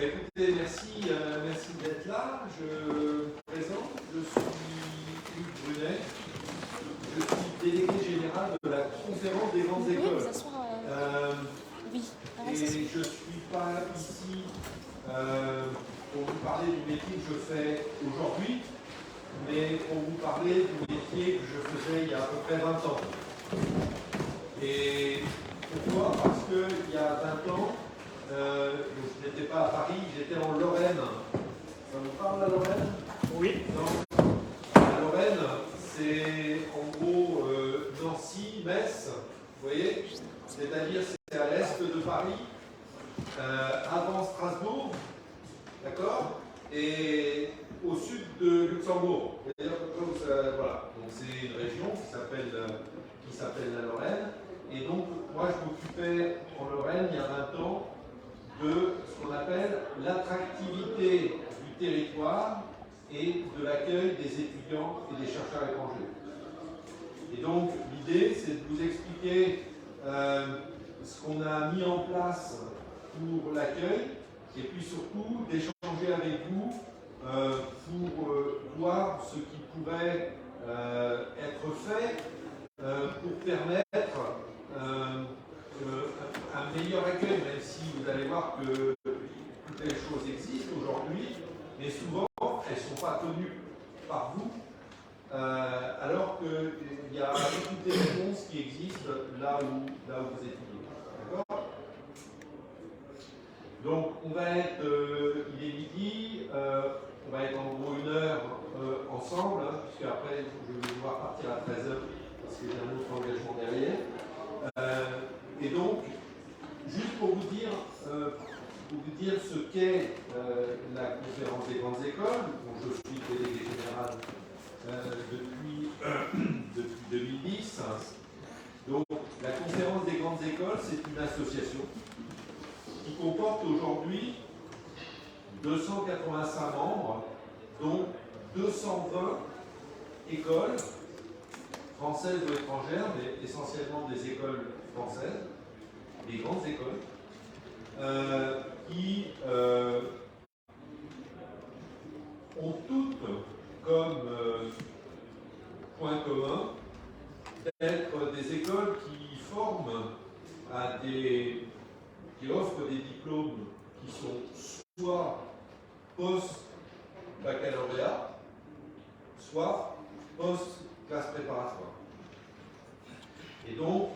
Écoutez, merci d'être là. Je me présente, je suis Hugues Brunet, je suis délégué général de la conférence des grandes écoles. Vous asseoir, oui. Et je ne suis pas ici pour vous parler du métier que je fais aujourd'hui, mais pour vous parler du métier que je faisais il y a à peu près 20 ans. Et pourquoi? Parce qu'il y a 20 ans, je n'étais pas à Paris, j'étais en Lorraine. Ça vous parle la Lorraine? Oui. Non. La Lorraine, c'est en gros Nancy, Metz, vous voyez? C'est-à-dire c'est à l'est de Paris, avant Strasbourg, d'accord? Et au sud de Luxembourg. Voilà. Donc c'est une région qui s'appelle la Lorraine. Et donc moi je m'occupais en Lorraine il y a 20 ans de ce qu'on appelle l'attractivité du territoire et de l'accueil des étudiants et des chercheurs étrangers. Et donc l'idée c'est de vous expliquer ce qu'on a mis en place pour l'accueil et puis surtout d'échanger avec vous pour voir ce qui pourrait être fait pour permettre un meilleur accueil, même si vous allez voir que toutes les choses existent aujourd'hui, mais souvent elles ne sont pas tenues par vous, alors qu'il y a toutes les réponses qui existent là où vous étudiez. D'accord? Donc on va être, il est midi, on va être en gros 1 heure ensemble, hein, puisque après je vais devoir partir à 13h parce que j'ai un autre engagement derrière. Et donc, juste pour vous dire ce qu'est la conférence des grandes écoles, dont je suis délégué général depuis 2010. Donc, la conférence des grandes écoles, c'est une association qui comporte aujourd'hui 285 membres, dont 220 écoles françaises ou étrangères, mais essentiellement des écoles françaises, des grandes écoles, qui ont toutes comme point commun d'être des écoles qui forment qui offrent des diplômes qui sont soit post-baccalauréat, soit post-classe préparatoire. Et donc,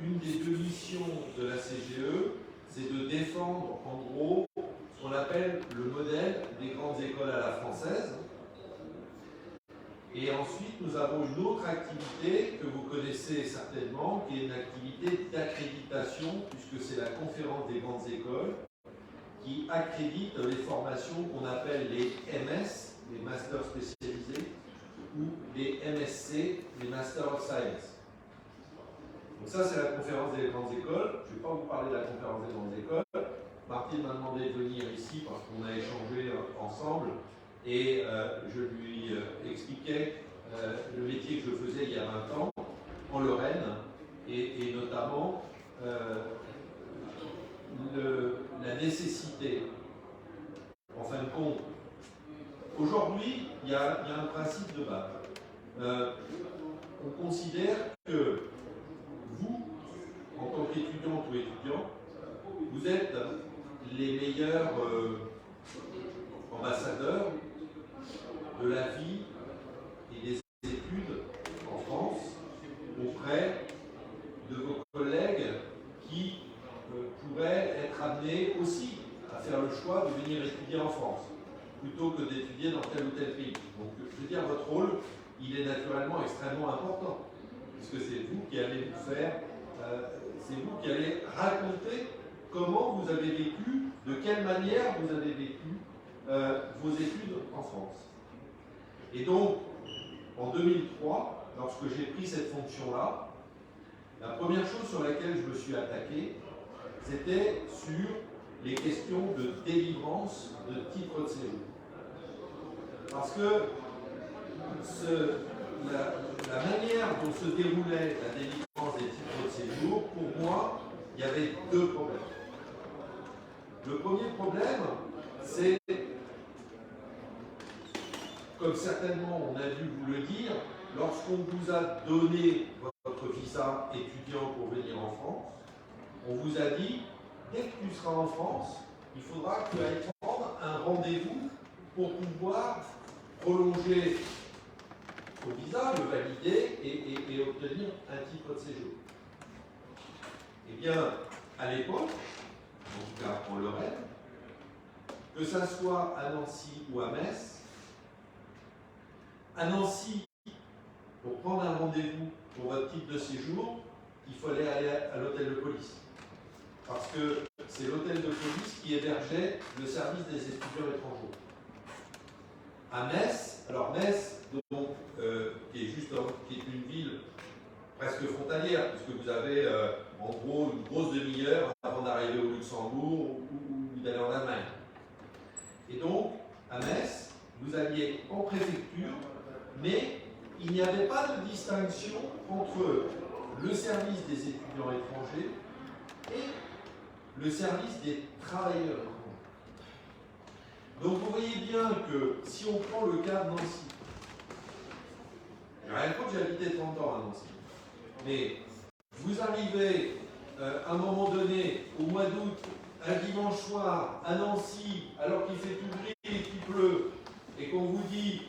une des 2 missions de la CGE, c'est de défendre en gros ce qu'on appelle le modèle des grandes écoles à la française. Et ensuite, nous avons une autre activité que vous connaissez certainement, qui est une activité d'accréditation, puisque c'est la conférence des grandes écoles, qui accrédite les formations qu'on appelle les MS, les masters spécialisés, ou les MSc, les Master of Science. Donc ça, c'est la conférence des grandes écoles. Je ne vais pas vous parler de la conférence des grandes écoles. Martine m'a demandé de venir ici parce qu'on a échangé ensemble et je lui expliquais le métier que je faisais il y a 20 ans en Lorraine et notamment la nécessité, en fin de compte, aujourd'hui, il y a un principe de base. On considère que vous, en tant qu'étudiante ou étudiant, vous êtes les meilleurs ambassadeurs de la vie et des études en France auprès de vos collègues qui pourraient être amenés aussi à faire le choix de venir étudier en France plutôt que d'étudier dans tel ou tel pays. Donc, je veux dire, votre rôle, il est naturellement extrêmement important, puisque c'est vous qui allez vous faire, c'est vous qui allez raconter comment vous avez vécu, de quelle manière vous avez vécu vos études en France. Et donc, en 2003, lorsque j'ai pris cette fonction-là, la première chose sur laquelle je me suis attaqué, c'était sur les questions de délivrance de titres de séjour. Parce que la manière dont se déroulait la délivrance des titres de séjour, pour moi, il y avait 2 problèmes. Le premier certainement on a dû vous le dire, lorsqu'on vous a donné votre visa étudiant pour venir en France, on vous a dit, dès que tu seras en France, il faudra que tu ailles prendre un rendez-vous pour pouvoir prolonger ton visa, le valider et obtenir un titre de séjour. Eh bien, à l'époque, en tout cas en Lorraine, que ça soit à Nancy ou à Metz, à Nancy, pour prendre un rendez-vous pour votre titre de séjour, il fallait aller à l'hôtel de police. Parce que c'est l'hôtel de police qui hébergeait le service des étudiants étrangers. À Metz, alors Metz, donc, qui est une ville presque frontalière, puisque vous avez en gros une grosse demi-heure avant d'arriver au Luxembourg ou d'aller en Allemagne. Et donc, à Metz, vous alliez en préfecture, mais il n'y avait pas de distinction entre le service des étudiants étrangers et le service des travailleurs étrangers. Donc vous voyez bien que si on prend le cas de Nancy, j'ai rien contre, j'ai habité 30 ans à Nancy, mais vous arrivez à un moment donné, au mois d'août, un dimanche soir, à Nancy, alors qu'il fait tout gris et qu'il pleut, et qu'on vous dit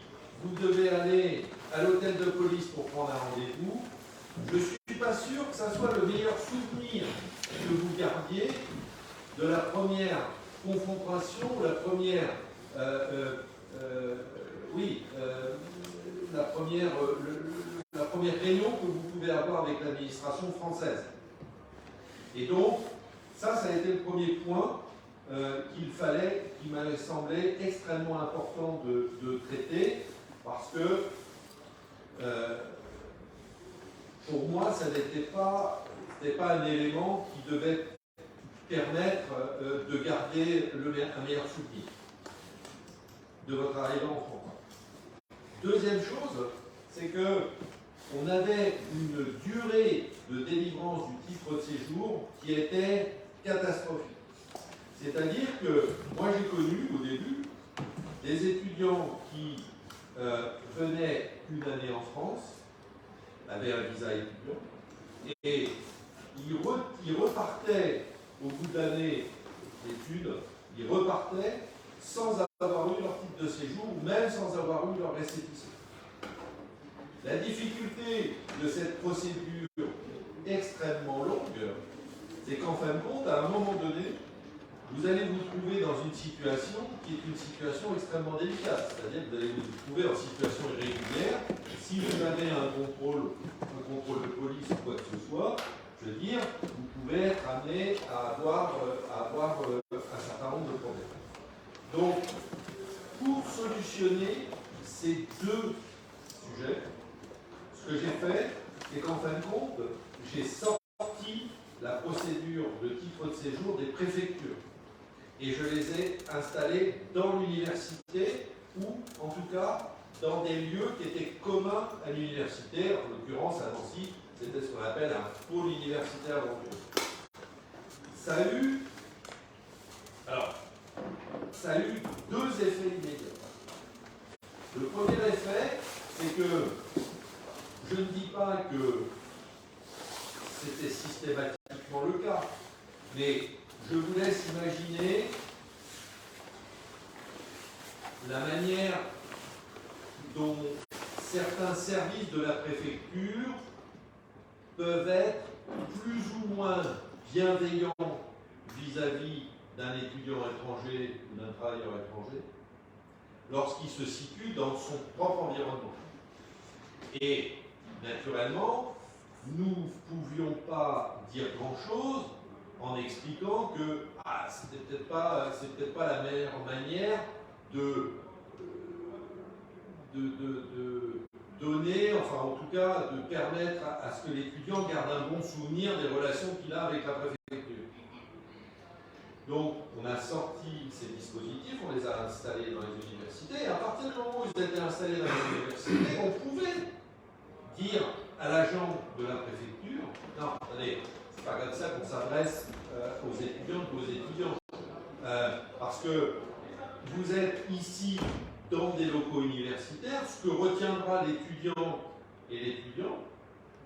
vous devez aller à l'hôtel de police pour prendre un rendez-vous, je ne suis pas sûr que ça soit le meilleur souvenir que vous gardiez de la première confrontation, la première, la première réunion que vous pouvez avoir avec l'administration française. Et donc, ça a été le premier point qui m'avait semblé extrêmement important de traiter, parce que pour moi, ça n'était pas un élément qui devait permettre de garder un meilleur souvenir de votre arrivée en France. Deuxième chose, c'est que on avait une durée de délivrance du titre de séjour qui était catastrophique. C'est-à-dire que moi j'ai connu au début des étudiants qui venaient une année en France, avaient un visa étudiant, et ils repartaient au bout d'années d'études, ils repartaient sans avoir eu leur titre de séjour ou même sans avoir eu leur récépissé. La difficulté de cette procédure extrêmement longue, c'est qu'en fin de compte, à un moment donné, vous allez vous trouver dans une situation qui est une situation extrêmement délicate. C'est-à-dire que vous allez vous trouver en situation irrégulière. Si vous avez un contrôle de police ou quoi que ce soit, je veux dire, vous pouvez être amené à avoir un certain nombre de problèmes. Donc, pour solutionner ces deux sujets, ce que j'ai fait, c'est qu'en fin de compte, j'ai sorti la procédure de titre de séjour des préfectures. Et je les ai installés dans l'université ou, en tout cas, dans des lieux qui étaient communs à l'université. En l'occurrence, à Nancy, c'était ce qu'on appelle un pôle universitaire aventureux. Ça a eu deux effets immédiats. Le premier effet, c'est que je ne dis pas que c'était systématiquement le cas, mais je vous laisse imaginer la manière dont certains services de la préfecture peuvent être plus ou moins bienveillants vis-à-vis d'un étudiant étranger ou d'un travailleur étranger lorsqu'il se situe dans son propre environnement. Et naturellement, nous ne pouvions pas dire grand-chose en expliquant que c'est peut-être pas la meilleure manière de donner, enfin en tout cas de permettre à ce que l'étudiant garde un bon souvenir des relations qu'il a avec la préfecture. Donc on a sorti ces dispositifs, on les a installés dans les universités, et à partir du moment où ils étaient installés dans les universités, on pouvait dire à l'agent de la préfecture, non, attendez, c'est pas comme ça qu'on s'adresse aux étudiantes ou aux étudiants. Parce que vous êtes ici dans des locaux universitaires, ce que retiendra l'étudiant et l'étudiant,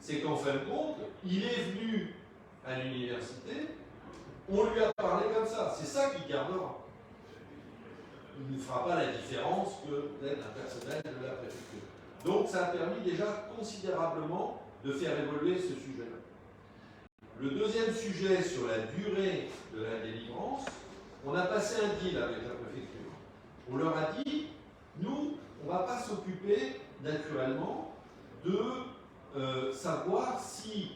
c'est qu'en fin de compte, il est venu à l'université, on lui a parlé comme ça, c'est ça qu'il gardera. Il ne fera pas la différence que d'être un personnel de la préfecture. Donc ça a permis déjà considérablement de faire évoluer ce sujet-là. Le deuxième sujet sur la durée de la délivrance, on a passé un deal avec la préfecture. On leur a dit, nous, on ne va pas s'occuper naturellement de savoir si,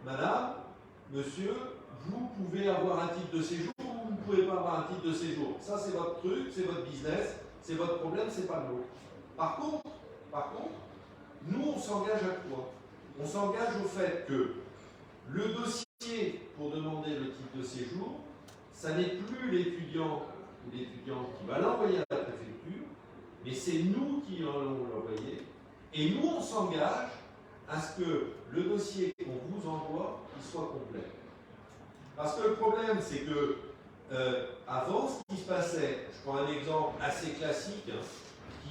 madame, monsieur, vous pouvez avoir un titre de séjour ou vous ne pouvez pas avoir un titre de séjour. Ça, c'est votre truc, c'est votre business, c'est votre problème, c'est pas le nôtre. Par contre, nous, on s'engage à quoi? On s'engage au fait que le dossier pour demander le titre de séjour, ça n'est plus l'étudiant ou l'étudiante qui va l'envoyer à la préfecture, mais c'est nous qui allons l'envoyer. Et nous, on s'engage à ce que le dossier qu'on vous envoie, il soit complet. Parce que le problème, c'est que avant, ce qui se passait, je prends un exemple assez classique, hein,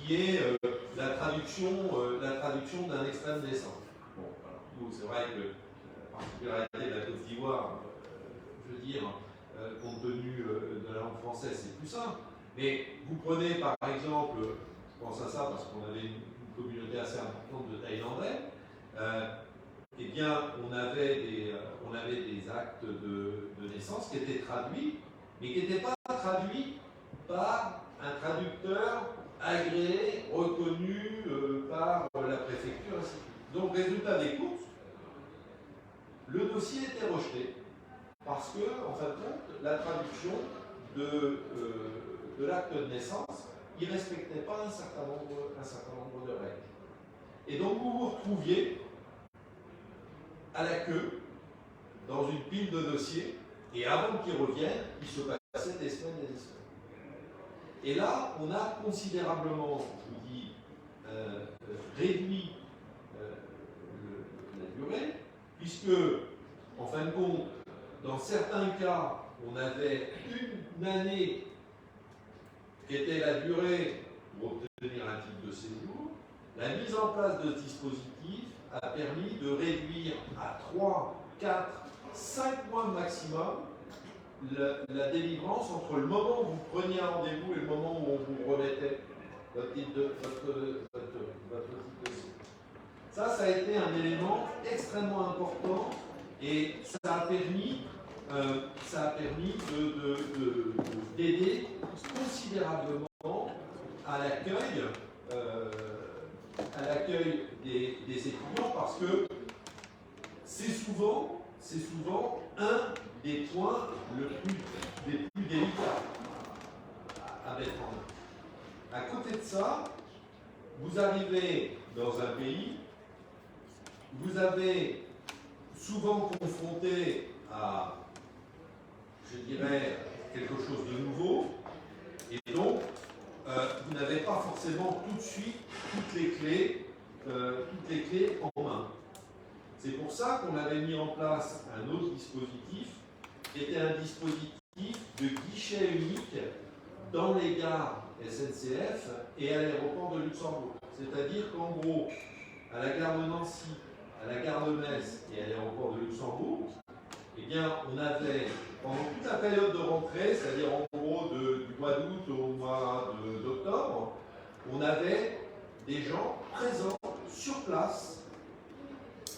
qui est la traduction d'un extrait de naissance. Bon, alors, c'est vrai que la particularité de la Côte d'Ivoire, je veux dire, compte tenu de la langue française, c'est plus simple. Mais vous prenez par exemple, je pense à ça parce qu'on avait une communauté assez importante de Thaïlandais, eh bien, on avait des actes de naissance qui étaient traduits, mais qui n'étaient pas traduits par un traducteur agréé, reconnu par la préfecture, ainsi de suite. Donc, résultat des courses, le dossier était rejeté parce que, en fin de compte, la traduction de l'acte de naissance, il ne respectait pas un certain nombre de règles. Et donc, vous vous retrouviez à la queue, dans une pile de dossiers, et avant qu'ils reviennent, il se passait des semaines et des semaines. Et là, on a considérablement, je vous dis, réduit la durée, puisque, en fin de compte, dans certains cas, on avait une année qui était la durée pour obtenir un titre de séjour. La mise en place de ce dispositif a permis de réduire à 3, 4, 5 mois maximum la délivrance entre le moment où vous preniez un rendez-vous et le moment où on vous remettait votre titre de séjour. Ça a été un élément extrêmement important et ça a permis d'aider considérablement à l'accueil des étudiants parce que c'est souvent un des points les plus délicats à mettre en œuvre. À côté de ça, vous arrivez dans un pays, vous avez souvent confronté à, je dirais, quelque chose de nouveau, et donc vous n'avez pas forcément tout de suite toutes les clés en main. C'est pour ça qu'on avait mis en place un autre dispositif, qui était un dispositif de guichet unique dans les gares SNCF et à l'aéroport de Luxembourg. C'est-à-dire qu'en gros, à la gare de Nancy, à la gare de Metz et à l'aéroport de Luxembourg, eh bien, on avait, pendant toute la période de rentrée, c'est-à-dire en gros du mois d'août au mois d'octobre, on avait des gens présents sur place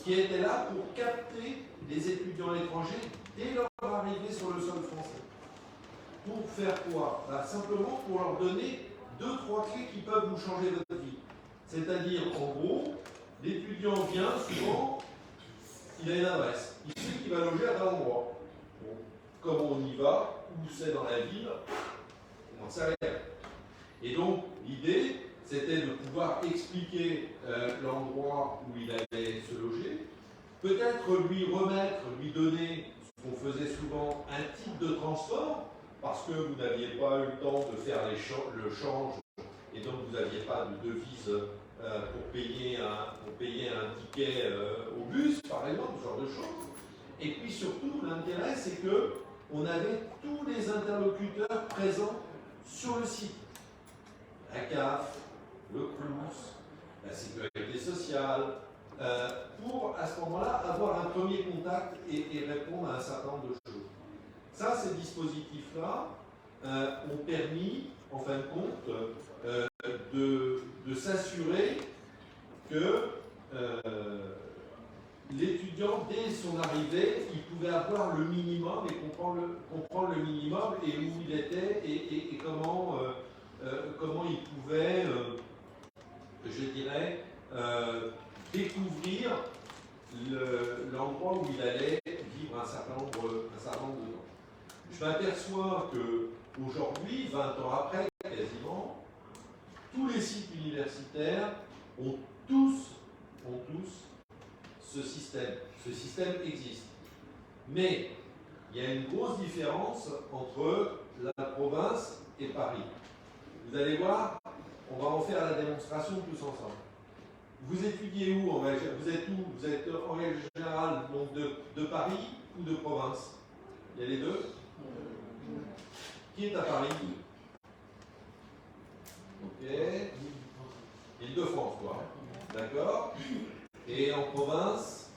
qui étaient là pour capter les étudiants étrangers dès leur arrivée sur le sol français. Pour faire quoi? Simplement pour leur donner 2-3 clés qui peuvent vous changer votre vie. C'est-à-dire, en gros, l'étudiant vient souvent, il a une adresse, il sait qu'il va loger à tel endroit. Bon, comment on y va, où c'est dans la ville, on n'en sait rien. Et donc, l'idée, c'était de pouvoir expliquer l'endroit où il allait se loger, peut-être lui donner ce qu'on faisait souvent, un type de transport, parce que vous n'aviez pas eu le temps de faire le change, et donc vous n'aviez pas de devise pour payer un ticket au bus, par exemple, ce genre de choses. Et puis surtout, l'intérêt, c'est qu'on avait tous les interlocuteurs présents sur le site. la CAF, le CRUS, la sécurité sociale, pour à ce moment-là avoir un premier contact et répondre à un certain nombre de choses. Ça, ces dispositifs-là ont permis, en fin de compte, de s'assurer que l'étudiant, dès son arrivée, il pouvait avoir le minimum et comprendre le minimum et où il était et comment il pouvait, je dirais, découvrir l'endroit où il allait vivre un certain nombre de temps. Je m'aperçois qu'aujourd'hui, 20 ans après, quasiment, tous les sites universitaires ont tous ce système. Ce système existe. Mais il y a une grosse différence entre la province et Paris. Vous allez voir, on va en faire la démonstration tous ensemble. Vous étudiez où? Vous êtes où? Vous êtes en règle générale donc de Paris ou de province? Il y a les deux? Qui est à Paris? Ok. Île-de-France, quoi. D'accord. Et en province,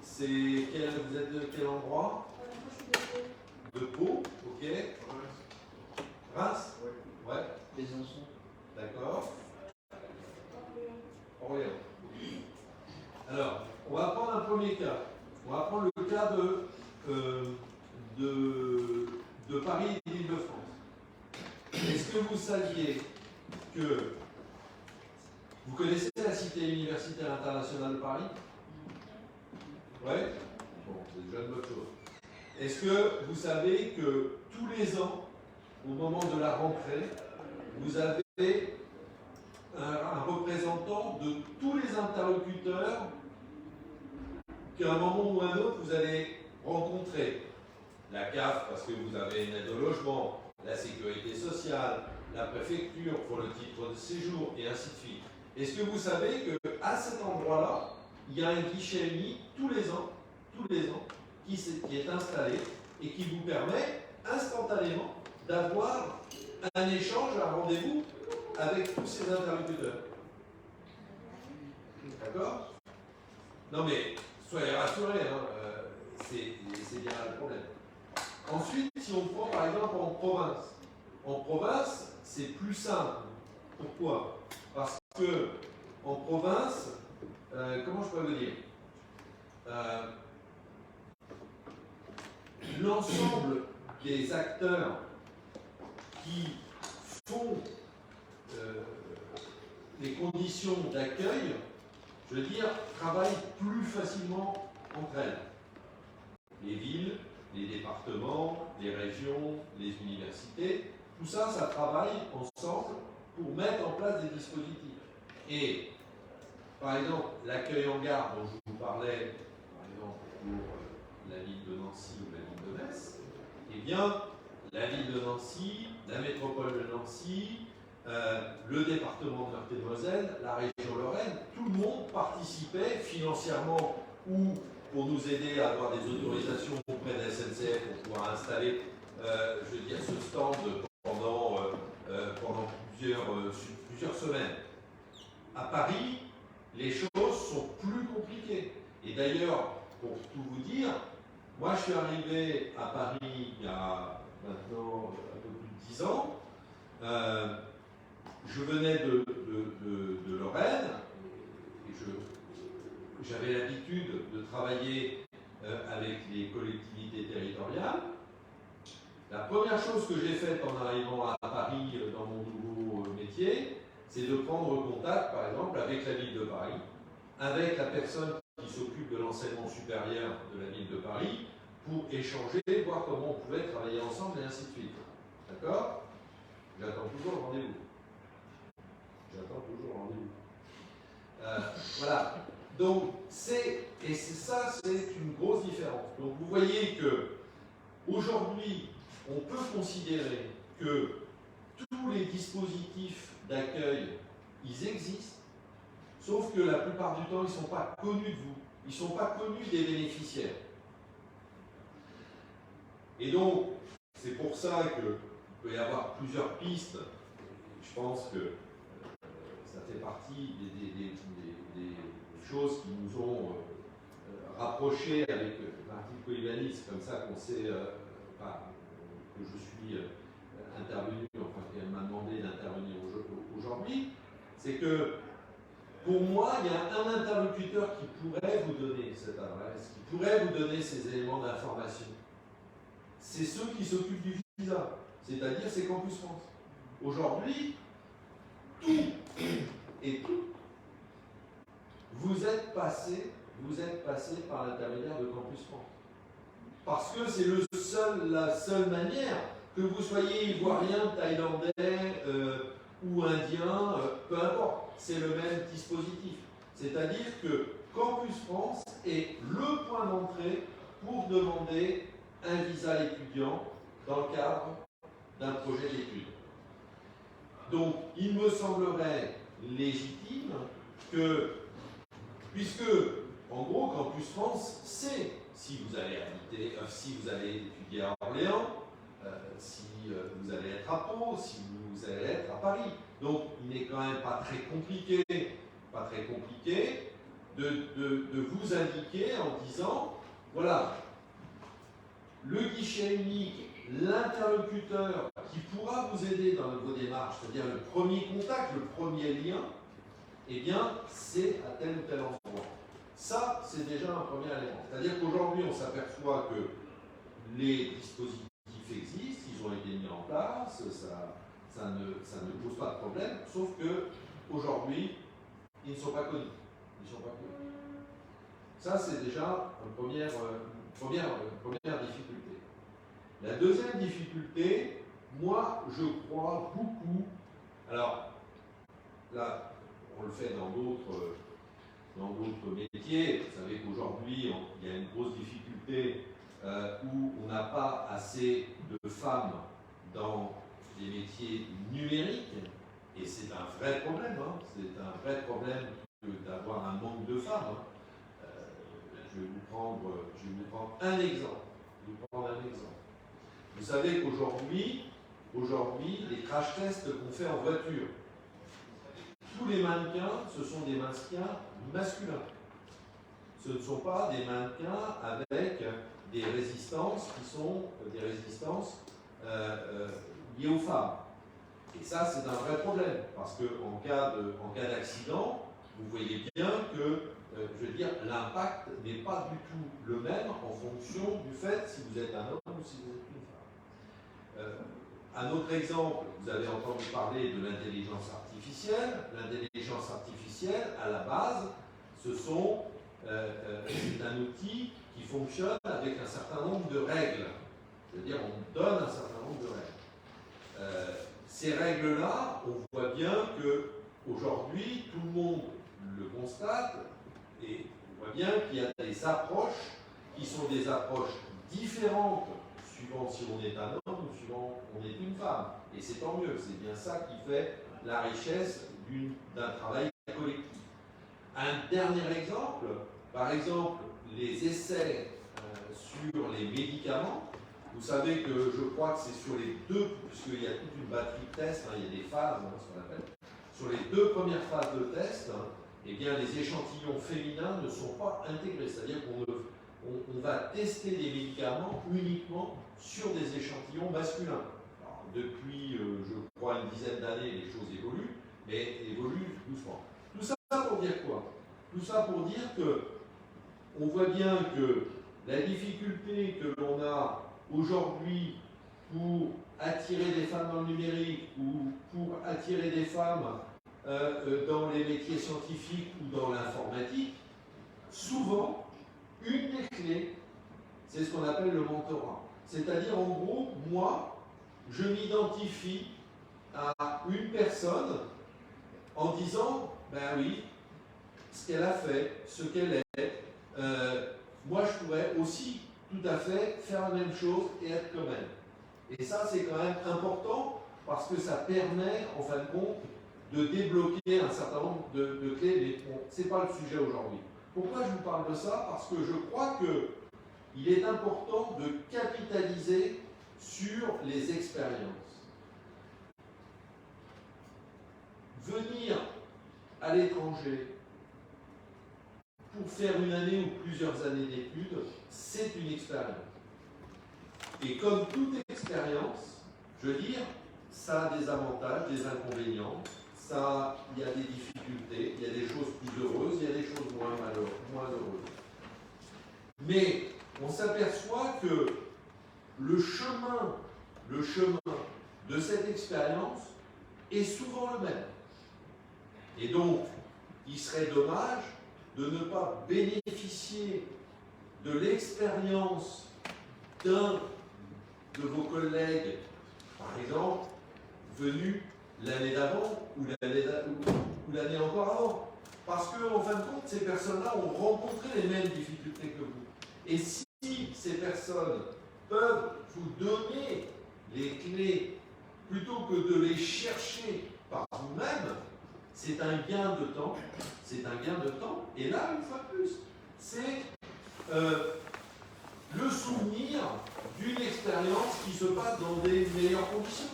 vous êtes de quel endroit? De Pau, ok. Reims? Ouais. Besançon. D'accord. Orléans. Alors, on va prendre un premier cas. On va prendre le cas de Paris et d'Île-de-France. Est-ce que vous saviez que vous connaissez la Cité universitaire internationale de Paris? Ouais. Bon, c'est déjà une bonne chose. Est-ce que vous savez que tous les ans, au moment de la rentrée, vous avez un représentant de tous les interlocuteurs qu'à un moment ou un autre, vous allez rencontrer? La CAF, parce que vous avez une aide au logement, la sécurité sociale, la préfecture pour le titre de séjour, et ainsi de suite. Est-ce que vous savez qu'à cet endroit-là, il y a un guichet unique tous les ans, qui est installé et qui vous permet instantanément d'avoir un échange, un rendez-vous avec tous ces interlocuteurs? D'accord? Non mais, soyez rassurés, c'est bien là le problème. Ensuite, si on prend par exemple en province, c'est plus simple. Pourquoi? Parce que en province, comment je peux vous dire, l'ensemble des acteurs qui font les conditions d'accueil, je veux dire, travaillent plus facilement entre elles. Les villes, les départements, les régions, les universités, tout ça, ça travaille ensemble pour mettre en place des dispositifs. Et, par exemple, l'accueil en gare dont je vous parlais, par exemple, pour la ville de Nancy ou la ville de Metz, eh bien, la ville de Nancy, la métropole de Nancy, le département de Meurthe-et-Moselle, la région Lorraine, tout le monde participait financièrement ou pour nous aider à avoir des autorisations auprès de la SNCF pour pouvoir installer, je veux dire, ce stand pendant plusieurs semaines. À Paris, les choses sont plus compliquées. Et d'ailleurs, pour tout vous dire, moi je suis arrivé à Paris il y a maintenant un peu plus de 10 ans. Je venais de Lorraine et j'avais l'habitude de travailler avec les collectivités territoriales. La première chose que j'ai faite en arrivant à Paris dans mon nouveau métier, c'est de prendre contact, par exemple, avec la ville de Paris, avec la personne qui s'occupe de l'enseignement supérieur de la ville de Paris, pour échanger, voir comment on pouvait travailler ensemble et ainsi de suite. D'accord? J'attends toujours le rendez-vous. Voilà. Donc, c'est une grosse différence. Donc, vous voyez que aujourd'hui, on peut considérer que tous les dispositifs d'accueil, ils existent, sauf que la plupart du temps, ils ne sont pas connus de vous. Ils ne sont pas connus des bénéficiaires. Et donc, c'est pour ça qu'il peut y avoir plusieurs pistes. je pense que ça fait partie des choses qui nous ont rapprochés avec Martin Koivani. C'est comme ça qu'on s'est, que je suis intervenu, enfin qu'elle m'a demandé d'intervenir aujourd'hui. C'est que pour moi, il y a un interlocuteur qui pourrait vous donner cette adresse, qui pourrait vous donner ces éléments d'information. C'est ceux qui s'occupent du visa, c'est-à-dire c'est Campus France. Aujourd'hui, tout et tout, vous êtes passé par l'intermédiaire de Campus France. Parce que c'est la seule manière que vous soyez ivoirien, thaïlandais ou indien, peu importe, c'est le même dispositif. C'est-à-dire que Campus France est le point d'entrée pour demander un visa étudiant dans le cadre d'un projet d'études. Donc, il me semblerait légitime que, puisque, en gros, Campus France sait si vous allez habiter, si vous allez étudier à Orléans, si vous allez être à Pau, si vous allez être à Paris. Donc, il n'est quand même pas très compliqué de vous indiquer en disant, voilà, le guichet unique, l'interlocuteur qui pourra vous aider dans vos démarches, c'est-à-dire le premier contact, le premier lien, eh bien, c'est à tel ou tel endroit. Ça, c'est déjà un premier élément. C'est-à-dire qu'aujourd'hui, on s'aperçoit que les dispositifs existent, ils ont été mis en place, ça ne pose pas de problème, sauf qu'aujourd'hui, ils ne sont pas connus. Ça, c'est déjà une première difficulté. La deuxième difficulté, moi, je crois beaucoup. Alors, là, on le fait dans d'autres métiers. Vous savez qu'aujourd'hui, il y a une grosse difficulté où on n'a pas assez de femmes dans des métiers numériques. Et c'est un vrai problème. C'est un vrai problème d'avoir un manque de femmes. Je vais vous prendre un exemple. Vous savez qu'aujourd'hui, les crash tests qu'on fait en voiture, tous les mannequins, ce sont des mannequins masculins. Ce ne sont pas des mannequins avec des résistances qui sont des résistances liées aux femmes. Et ça, c'est un vrai problème, parce qu'en cas d'accident, vous voyez bien que l'impact n'est pas du tout le même en fonction du fait si vous êtes un homme ou si vous êtes une femme. Un autre exemple, vous avez entendu parler de l'intelligence artificielle. L'intelligence artificielle, à la base, c'est un outil qui fonctionne avec un certain nombre de règles. C'est-à-dire, on donne un certain nombre de règles. Ces règles-là, on voit bien qu'aujourd'hui, tout le monde le constate, et on voit bien qu'il y a des approches qui sont des approches différentes suivant si on est un homme ou suivant si on est une femme. Et c'est tant mieux, c'est bien ça qui fait la richesse d'un travail collectif. Un dernier exemple, par exemple, les essais sur les médicaments. Vous savez que je crois que c'est sur les deux, puisqu'il y a toute une batterie de tests, il y a des phases, ce qu'on appelle. Sur les deux premières phases de test, eh bien, les échantillons féminins ne sont pas intégrés. C'est-à-dire qu'on va tester des médicaments uniquement sur des échantillons masculins. Alors, depuis, je crois, une dizaine d'années, les choses évoluent, mais évoluent doucement. Tout ça pour dire quoi? Tout ça pour dire que on voit bien que la difficulté que l'on a aujourd'hui pour attirer des femmes dans le numérique ou pour attirer des femmes dans les métiers scientifiques ou dans l'informatique, souvent, une des clés, c'est ce qu'on appelle le mentorat. C'est-à-dire, en gros, moi, je m'identifie à une personne en disant, ben oui, ce qu'elle a fait, ce qu'elle est, moi je pourrais aussi tout à fait faire la même chose et être comme elle. Et ça, c'est quand même important parce que ça permet, en fin de compte, de débloquer un certain nombre de clés, mais bon, ce n'est pas le sujet aujourd'hui. Pourquoi je vous parle de ça? Parce que je crois qu'il est important de capitaliser sur les expériences. venir à l'étranger pour faire une année ou plusieurs années d'études, c'est une expérience. Et comme toute expérience, je veux dire, ça a des avantages, des inconvénients, il y a des difficultés, il y a des choses plus heureuses, il y a des choses moins heureuses. Mais on s'aperçoit que le chemin de cette expérience est souvent le même. Et donc, il serait dommage de ne pas bénéficier de l'expérience d'un de vos collègues, par exemple, venus l'année d'avant ou l'année encore avant. Parce qu'en fin de compte, ces personnes-là ont rencontré les mêmes difficultés que vous. Et si ces personnes peuvent vous donner les clés plutôt que de les chercher par vous-même, c'est un gain de temps. C'est un gain de temps. Et là, une fois de plus, c'est le souvenir d'une expérience qui se passe dans des meilleures conditions.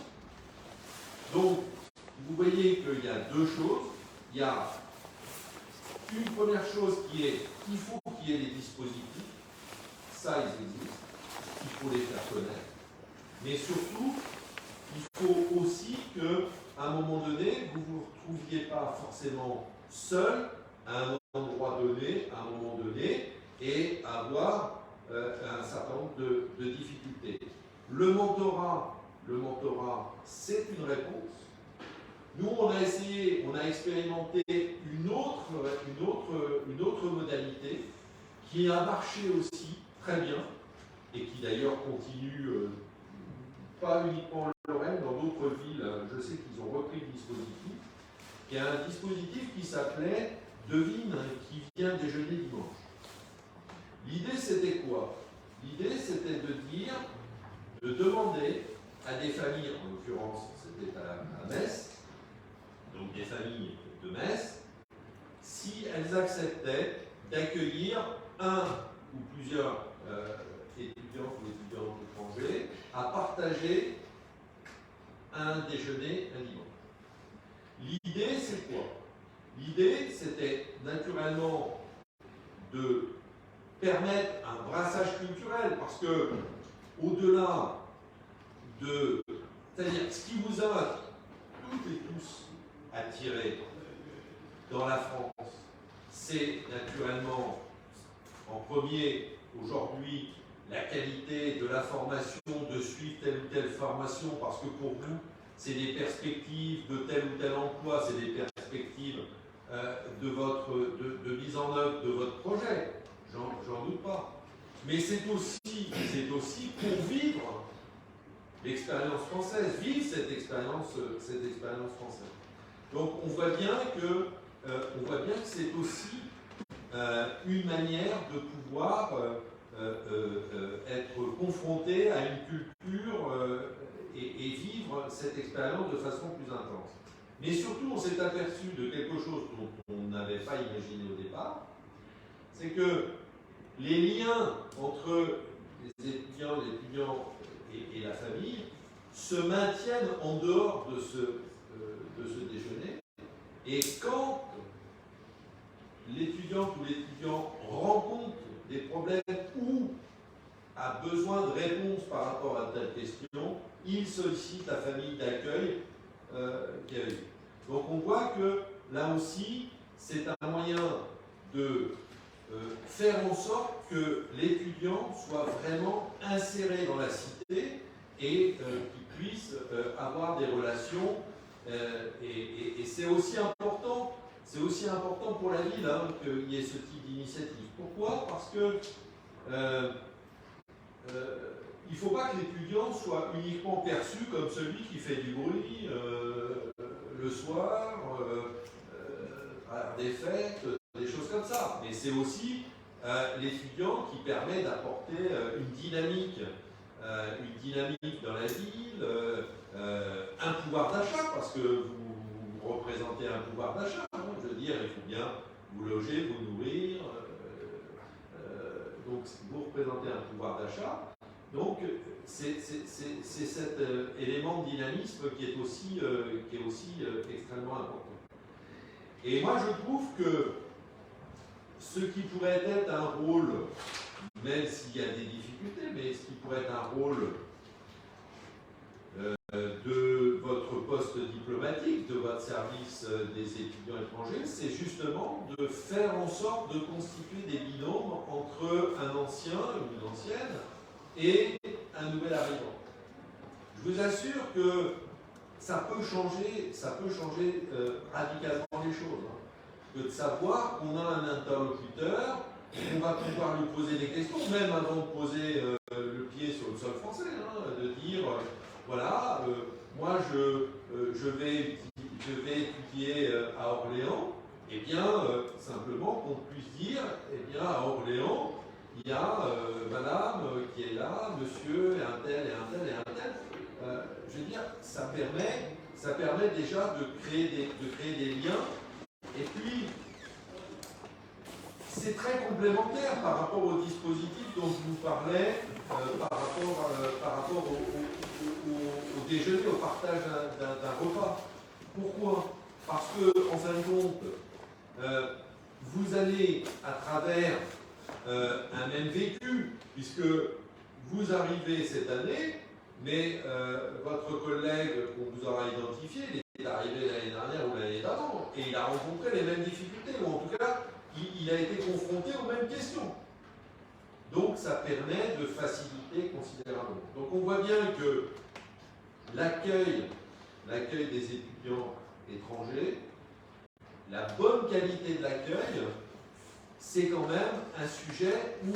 Donc, vous voyez qu'il y a deux choses. Il y a une première chose qui est qu'il faut qu'il y ait des dispositifs. Ça, ils existent. Il faut les faire connaître. Mais surtout, il faut aussi qu'à un moment donné, vous ne vous retrouviez pas forcément seul à un endroit donné, à un moment donné, et avoir un certain nombre de difficultés. Le mentorat, c'est une réponse. Nous, on a expérimenté une autre modalité qui a marché aussi très bien et qui d'ailleurs continue, pas uniquement en Lorraine, dans d'autres villes. Je sais qu'ils ont repris le dispositif, qui est un dispositif qui s'appelait Devine qui vient déjeuner dimanche. L'idée, c'était quoi? L'idée, c'était de demander à des familles, en l'occurrence, c'était à Metz, donc des familles de Metz, si elles acceptaient d'accueillir un ou plusieurs étudiants ou étudiantes étrangers à partager un déjeuner un dimanche. L'idée, c'est quoi? L'idée, c'était naturellement de permettre un brassage culturel, parce que au-delà de... C'est-à-dire, ce qui vous a toutes et tous attiré dans la France, c'est naturellement, en premier, aujourd'hui, la qualité de la formation, de suivre telle ou telle formation, parce que pour vous, c'est des perspectives de tel ou tel emploi, c'est des perspectives de mise en œuvre de votre projet. J'en doute pas. Mais c'est aussi pour vivre l'expérience française, vivre cette expérience française. Donc on voit bien que c'est aussi une manière de pouvoir être confronté à une culture et vivre cette expérience de façon plus intense. Mais surtout, on s'est aperçu de quelque chose dont on n'avait pas imaginé au départ, c'est que les liens entre les étudiants et la famille se maintiennent en dehors de ce déjeuner. Et quand l'étudiante ou l'étudiant rencontre des problèmes ou a besoin de réponses par rapport à telle question, il sollicite la famille d'accueil qu'il y a eu. Donc on voit que là aussi, c'est un moyen de faire en sorte que l'étudiant soit vraiment inséré dans la cité et qu'il puisse avoir des relations. Et c'est aussi important pour la ville qu'il y ait ce type d'initiative. Pourquoi? Parce que il ne faut pas que l'étudiant soit uniquement perçu comme celui qui fait du bruit le soir, à des fêtes, des choses comme ça. Mais c'est aussi l'étudiant qui permet d'apporter une dynamique dans la ville, un pouvoir d'achat, parce que vous représentez un pouvoir d'achat. Hein, je veux dire, il faut bien vous loger, vous nourrir. Donc, vous représentez un pouvoir d'achat. Donc, c'est cet élément de dynamisme qui est aussi extrêmement important. Et moi, je trouve que ce qui pourrait être un rôle, même s'il y a des difficultés, mais ce qui pourrait être un rôle de votre poste diplomatique, de votre service des étudiants étrangers, c'est justement de faire en sorte de constituer des binômes entre un ancien ou une ancienne et un nouvel arrivant. Je vous assure que ça peut changer radicalement les choses. Que de savoir qu'on a un interlocuteur, qu'on va pouvoir lui poser des questions, même avant de poser le pied sur le sol français, de dire voilà, moi je vais étudier à Orléans, et bien simplement qu'on puisse dire, eh bien à Orléans, il y a madame qui est là, monsieur, et un tel, et un tel, et un tel. Je veux dire, ça permet déjà de créer des liens. Et puis, c'est très complémentaire par rapport au dispositif dont je vous parlais, par rapport au déjeuner, au partage d'un repas. Pourquoi? Parce que, en fin de compte, vous allez, à travers un même vécu, puisque vous arrivez cette année, mais votre collègue qu'on vous aura identifié, il est arrivé l'année dernière ou l'année d'avant, et il a rencontré les mêmes difficultés, ou en tout cas, il a été confronté aux mêmes questions. Donc, ça permet de faciliter considérablement. Donc, on voit bien que l'accueil des étudiants étrangers, la bonne qualité de l'accueil, c'est quand même un sujet où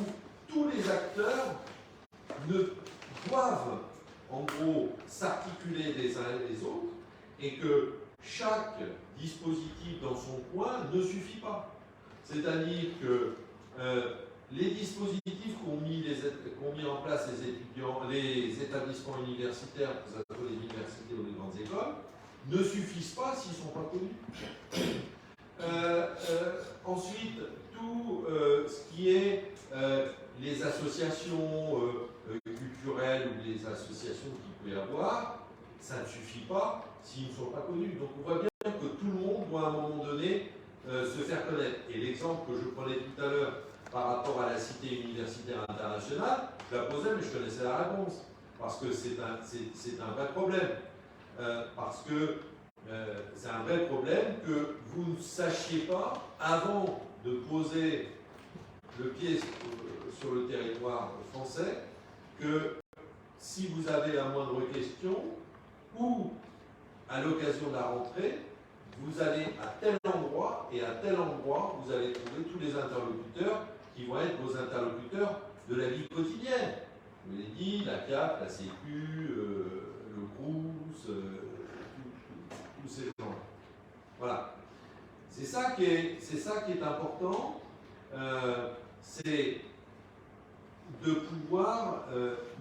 tous les acteurs ne doivent en gros s'articuler les uns et les autres, et que chaque dispositif dans son coin ne suffit pas. C'est-à-dire que les dispositifs qu'ont mis en place les étudiants, les établissements universitaires, que ce soit les universités ou les grandes écoles, ne suffisent pas s'ils ne sont pas connus. Ensuite, tout ce qui est les associations culturelles ou les associations qu'il peut y avoir, ça ne suffit pas s'ils ne sont pas connus. Donc on voit bien que tout le monde doit à un moment donné se faire connaître. Et l'exemple que je prenais tout à l'heure par rapport à la cité universitaire internationale, je la posais mais je connaissais la réponse. Parce que c'est un vrai problème. Parce que c'est un vrai problème que vous ne sachiez pas, avant de poser le pied sur le territoire français, que si vous avez la moindre question, ou à l'occasion de la rentrée, vous allez à tel endroit, et à tel endroit, vous allez trouver tous les interlocuteurs qui vont être vos interlocuteurs de la vie quotidienne. Je vous l'ai dit, la CAP, la Sécu, le CRUS, tous ces gens-là. Voilà. C'est ça qui est important, c'est de pouvoir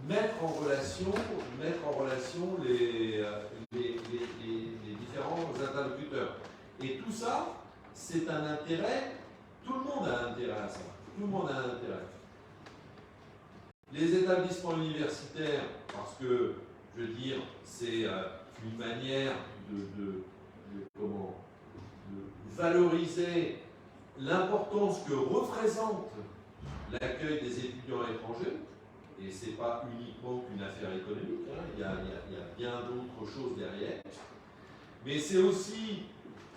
mettre en relation les différents interlocuteurs. Et tout ça, c'est un intérêt, tout le monde a intérêt à ça. Tout le monde a intérêt. Les établissements universitaires, parce que, je veux dire, c'est une manière de valoriser l'importance que représente l'accueil des étudiants étrangers, et ce n'est pas uniquement qu'une affaire économique, il y a bien d'autres choses derrière, mais c'est aussi,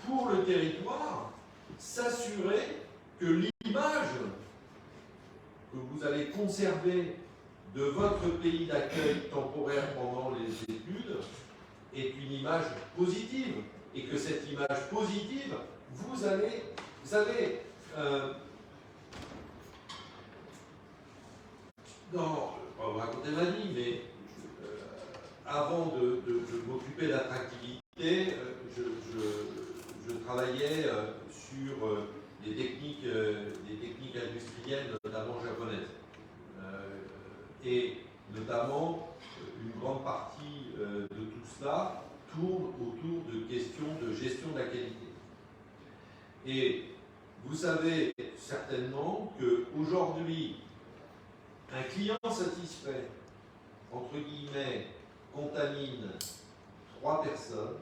pour le territoire, s'assurer que l'image que vous allez conserver de votre pays d'accueil temporaire pendant les études est une image positive, et que cette image positive, vous allez non, je ne vais pas vous raconter ma vie, mais avant de m'occuper d'attractivité, je travaillais sur des techniques industrielles, notamment japonaises. Et notamment, une grande partie de tout cela tourne autour de questions de gestion de la qualité. Et vous savez certainement qu'aujourd'hui, un client satisfait, entre guillemets, contamine 3 personnes.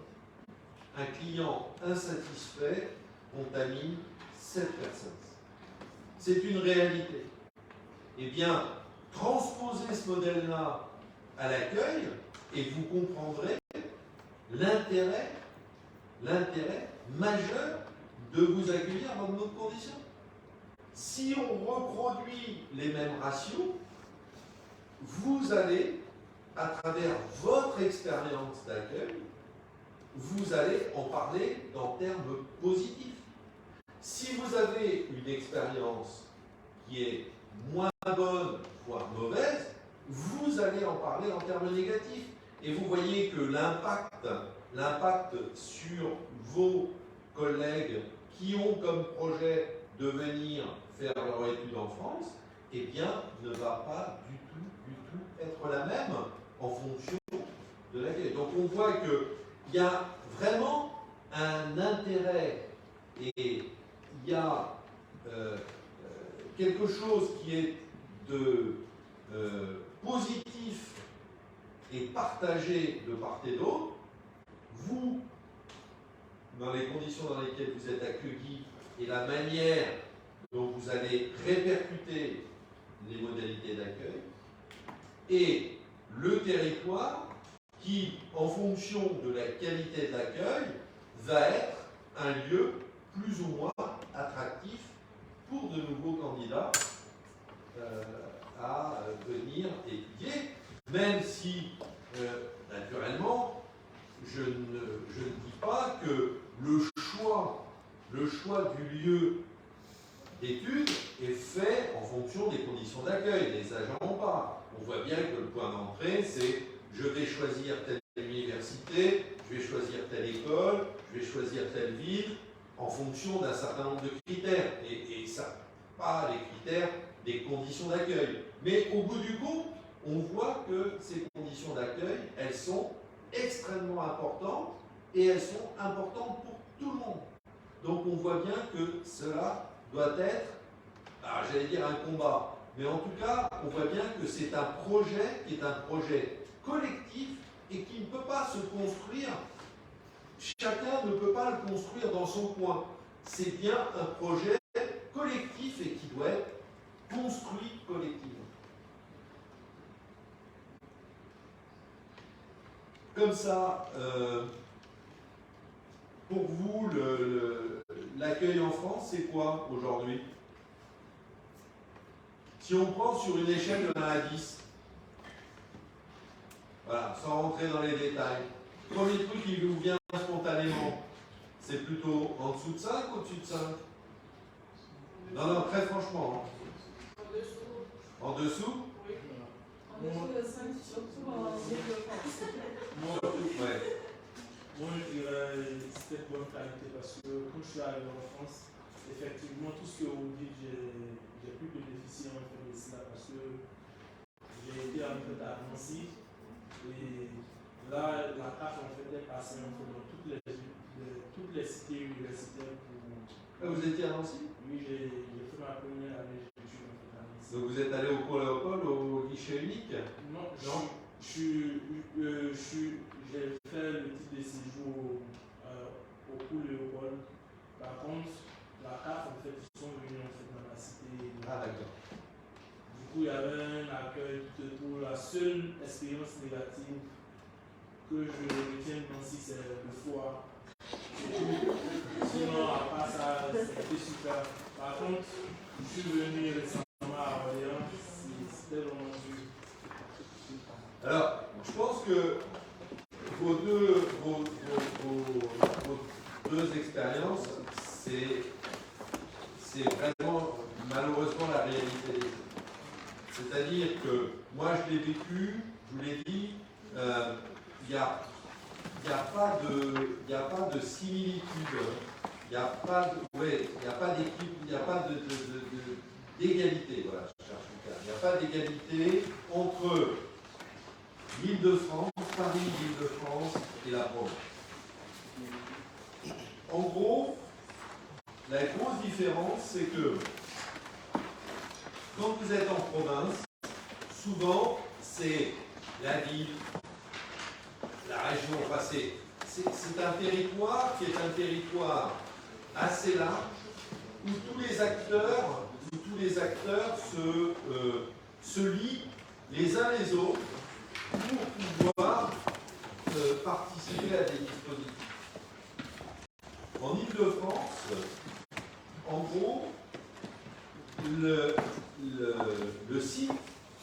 Un client insatisfait, contamine 7 personnes. C'est une réalité. Eh bien, transposez ce modèle-là à l'accueil et vous comprendrez l'intérêt majeur de vous accueillir dans de bonnes conditions. Si on reproduit les mêmes ratios, vous allez, à travers votre expérience d'accueil, vous allez en parler en termes positifs. Si vous avez une expérience qui est moins bonne, voire mauvaise, vous allez en parler en termes négatifs. Et vous voyez que l'impact sur vos collègues qui ont comme projet de venir faire leur étude en France, eh bien, ne va pas du tout être la même en fonction de l'accueil. Donc on voit qu'il y a vraiment un intérêt et il y a quelque chose qui est de positif et partagé de part et d'autre. Vous, dans les conditions dans lesquelles vous êtes accueillis et la manière dont vous allez répercuter les modalités d'accueil, et le territoire qui, en fonction de la qualité de l'accueil, va être un lieu plus ou moins attractif pour de nouveaux candidats à venir étudier, même si, naturellement, je ne dis pas que le choix du lieu d'études est fait en fonction des conditions d'accueil. Les agents n'ont pas. On voit bien que le point d'entrée, c'est je vais choisir telle université, je vais choisir telle école, je vais choisir telle ville, en fonction d'un certain nombre de critères. Et ça, pas les critères des conditions d'accueil. Mais au bout du compte, on voit que ces conditions d'accueil, elles sont extrêmement importantes et elles sont importantes pour tout le monde. Donc on voit bien que cela doit être, j'allais dire un combat, mais en tout cas, on voit bien que c'est un projet qui est un projet collectif et qui ne peut pas se construire, chacun ne peut pas le construire dans son coin. C'est bien un projet collectif et qui doit être construit collectivement. Comme ça, pour vous, l'accueil en France, c'est quoi aujourd'hui? Si on prend sur une échelle de 1 à 10, voilà, sans rentrer dans les détails, premier truc qui vous vient spontanément, c'est plutôt en dessous de 5 ou au-dessus de 5? Non, très franchement. Hein. En dessous? Oui. En dessous de 5, surtout en Île-de-France. Ouais. Moi, je dirais c'était de bonne qualité parce que quand je suis arrivé en France, effectivement, tout ce que vous dites, j'ai pu bénéficier en fait de cela parce que j'ai été en fait à Nancy et là, la carte en fait est passée en fait dans toutes les cités universitaires pour. Vous étiez à Nancy? Oui, j'ai fait ma première année d'études en fait à Nancy. Donc vous êtes allé au cours Léopold, au guichet unique? Non, non. J'ai fait le titre de séjour au cours Léopold. Par contre, la carte, en fait, ils sont venus en fait, dans la cité. Ah, d'accord. Du coup, il y avait un accueil tout autour. La seule expérience négative que je retiens de Nancy, c'est le foie. Sinon, à part ça, c'était super. Par contre, je suis venu récemment à Orléans, c'était vraiment dur. Alors, je pense que vos deux expériences, c'est vraiment malheureusement la réalité des choses. C'est-à-dire que moi je l'ai vécu, je vous l'ai dit, il n'y a pas de similitude, il n'y a pas d'équipe, il n'y a pas d'égalité, voilà, je cherche le terme. Il n'y a pas d'égalité entre l'Île-de-France, Paris, l'Île-de-France et la province. En gros, la grosse différence, c'est que quand vous êtes en province, souvent, c'est la ville, la région, enfin, c'est un territoire qui est un territoire assez large où tous les acteurs se lient les uns les autres pour pouvoir participer à des dispositifs. En Île-de-France, en gros, le site,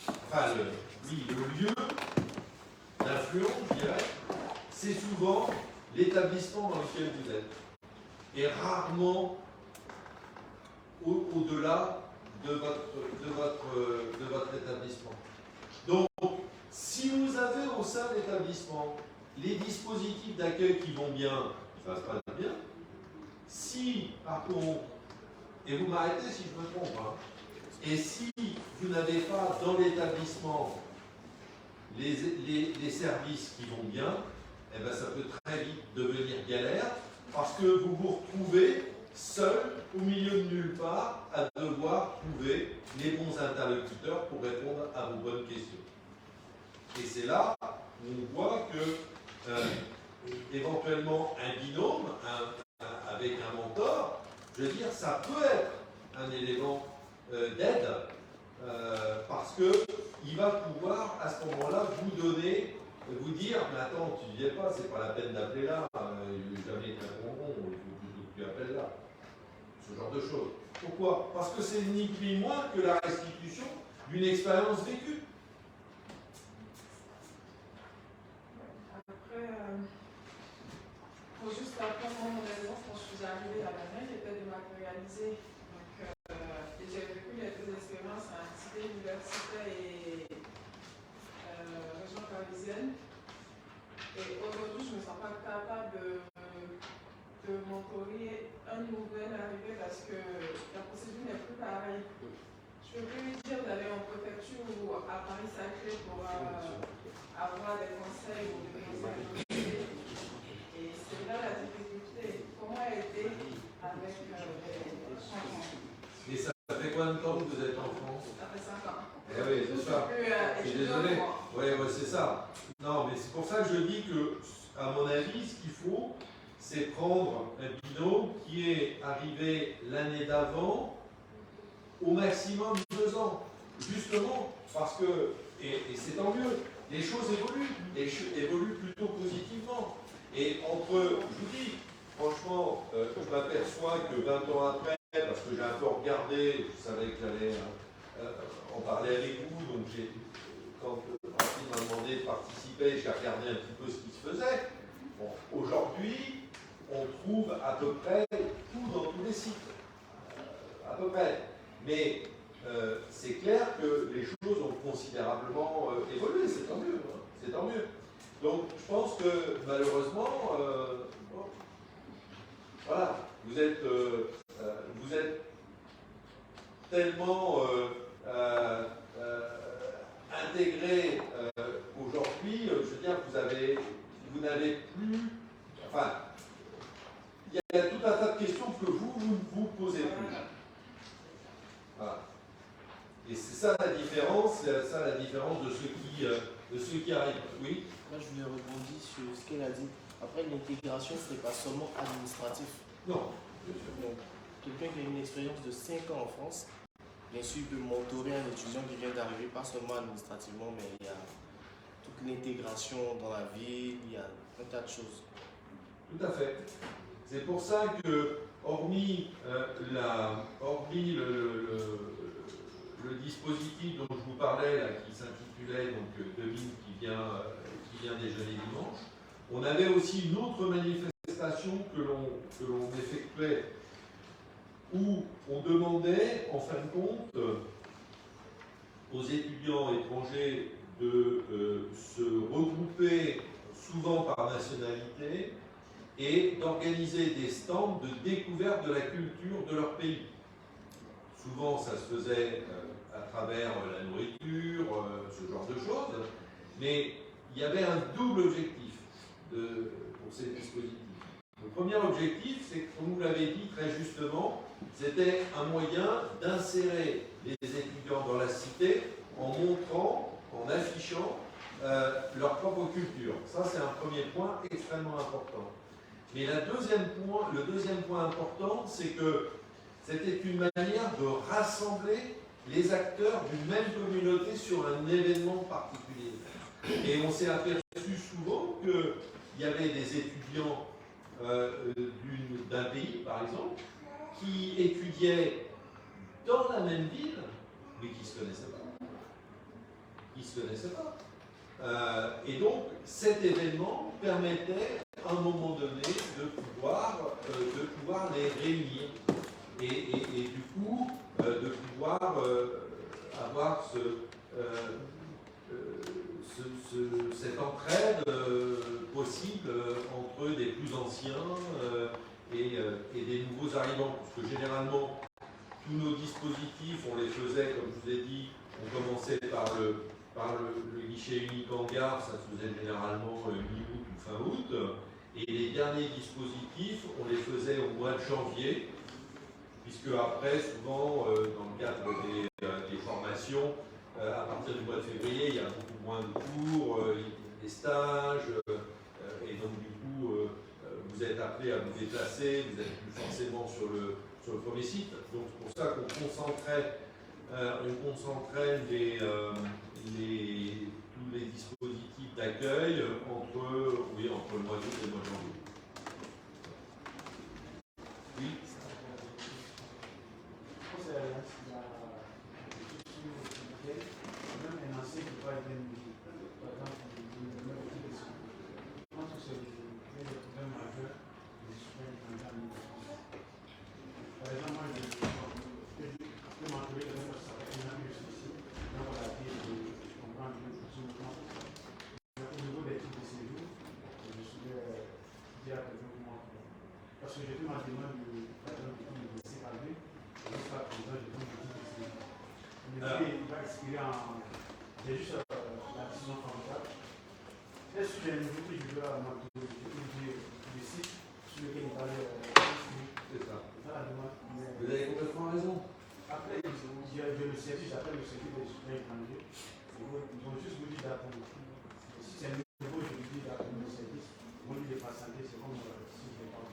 enfin le lieu d'influence, je dirais, c'est souvent l'établissement dans lequel vous êtes, et rarement au-delà de votre établissement. Donc, si vous avez au sein de l'établissement les dispositifs d'accueil qui vont bien, ça se passe bien. Si, par contre, et vous m'arrêtez si je me trompe, hein, et si vous n'avez pas dans l'établissement les services qui vont bien, eh ben ça peut très vite devenir galère parce que vous vous retrouvez seul au milieu de nulle part à devoir trouver les bons interlocuteurs pour répondre à vos bonnes questions. Et c'est là où on voit que éventuellement un binôme avec un mentor, je veux dire, ça peut être un élément d'aide parce qu'il va pouvoir à ce moment-là vous donner, vous dire, mais attends, tu n'y es pas, c'est pas la peine d'appeler là, jamais été un bonbon, il faut plutôt que tu appelles là. Ce genre de choses. Pourquoi? Parce que c'est ni plus ni moins que la restitution d'une expérience vécue. Après, faut juste apprendre mon raison quand je suis arrivée à la main, j'étais dématérialisée. Donc, et j'ai vécu les deux expériences en cité universitaire et région parisienne. Et aujourd'hui, je ne me sens pas capable de mentorer un nouvel arrivé parce que la procédure n'est plus pareille. Je peux plus lui dire d'aller en préfecture ou à Paris-Saclay pour avoir des conseils ou des conseils. Et c'est là la difficulté. Comment aider avec les changements? Et ça fait combien de temps que vous êtes en France? Ça fait 5 ans. Eh oui, c'est ça. Je suis désolé. Oui, c'est ça. Non, mais c'est pour ça que je dis que, à mon avis, ce qu'il faut, c'est prendre un binôme qui est arrivé l'année d'avant, au maximum 2 ans. Justement, parce que, et c'est tant mieux, les choses évoluent plutôt positivement. Et entre, je vous dis, franchement, je m'aperçois que 20 ans après, parce que j'ai un peu regardé, je savais que j'allais en parler avec vous, donc quand Francine m'a demandé de participer, j'ai regardé un petit peu ce qui se faisait. Bon, aujourd'hui, on trouve à peu près tout dans tous les sites. À peu près. Mais c'est clair que les choses ont considérablement évolué, c'est tant mieux. Hein, c'est tant mieux. Donc je pense que malheureusement, bon, voilà, vous êtes tellement intégré aujourd'hui, je veux dire, vous n'avez plus, enfin, il y a tout un tas de questions que vous ne vous posez plus. Voilà. Et c'est ça la différence, de ceux qui arrivent. Oui. Moi, je voulais rebondir sur ce qu'elle a dit. Après, l'intégration, ce n'est pas seulement administratif. Non. Donc, quelqu'un qui a une expérience de 5 ans en France, bien sûr, il peut mentorer un étudiant qui vient d'arriver, pas seulement administrativement, mais il y a toute l'intégration dans la ville, il y a un tas de choses. Tout à fait. C'est pour ça que, hormis le dispositif dont je vous parlais, là, qui s'intitulait donc Devine qui vient déjeuner dimanche, on avait aussi une autre manifestation que l'on effectuait où on demandait, en fin de compte, aux étudiants étrangers de se regrouper souvent par nationalité et d'organiser des stands de découverte de la culture de leur pays. Souvent, ça se faisait à travers la nourriture, ce genre de choses, mais il y avait un double objectif pour ces dispositifs. Le premier objectif, c'est, comme vous l'avez dit très justement, c'était un moyen d'insérer les étudiants dans la cité en montrant, en affichant leur propre culture. Ça, c'est un premier point extrêmement important. Mais le deuxième point important, c'est que c'était une manière de rassembler les acteurs d'une même communauté sur un événement particulier. Et on s'est aperçu souvent qu'il y avait des étudiants d'un pays, par exemple, qui étudiaient dans la même ville, mais qui ne se connaissaient pas. Et donc, cet événement permettait, à un moment donné, de pouvoir les réunir. Et du coup, de pouvoir avoir cette entraide possible entre des plus anciens et des nouveaux arrivants. Parce que généralement, tous nos dispositifs, on les faisait, comme je vous ai dit, on commençait par le guichet unique en gare, ça se faisait généralement mi-août ou fin août. Et les derniers dispositifs, on les faisait au mois de janvier, puisque après, souvent, dans le cadre des formations, à partir du mois de février, il y a beaucoup moins de cours, des stages, et donc du coup, vous êtes appelé à vous déplacer, vous n'êtes plus forcément sur le premier site. Donc c'est pour ça qu'on concentrait, tous les dispositifs d'accueil entre le mois d'août et le mois de janvier. Oui. Parce que j'ai fait ma demande de l'université Calvé, jusqu'à présent, j'ai fait mon titre de séjour. Il va expirer en. J'ai juste la décision favorable. Est-ce que j'ai un niveau que je dois m'autoriser le site sur lequel il va C'est ça. la demande. Vous avez complètement raison. Après, j'ai le service, j'appelle le service des étudiants étrangers. Ils ont juste voulu d'attendre. Si c'est un niveau, je lui dis d'attendre le service. Ils vont lui de patienter, c'est comme si je n'ai pas.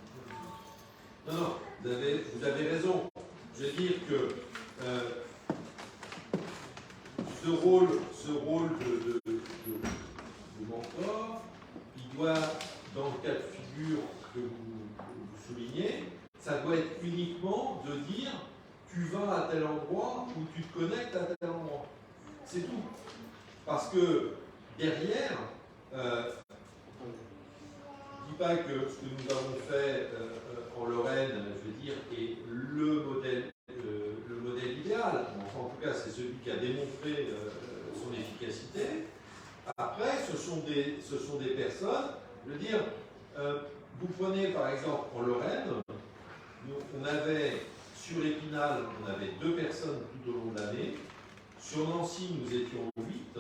Non, vous avez raison. Je veux dire que ce rôle de mentor, il doit, dans le cas de figure que vous soulignez, ça doit être uniquement de dire tu vas à tel endroit ou tu te connectes à tel endroit. C'est tout. Parce que derrière, je ne dis pas que ce que nous avons fait en Lorraine, je veux dire, est le modèle idéal. Enfin, en tout cas, c'est celui qui a démontré son efficacité. Après, ce sont des personnes, je veux dire, vous prenez par exemple en Lorraine, on avait sur Épinal, on avait 2 personnes tout au long de l'année. Sur Nancy, nous étions 8,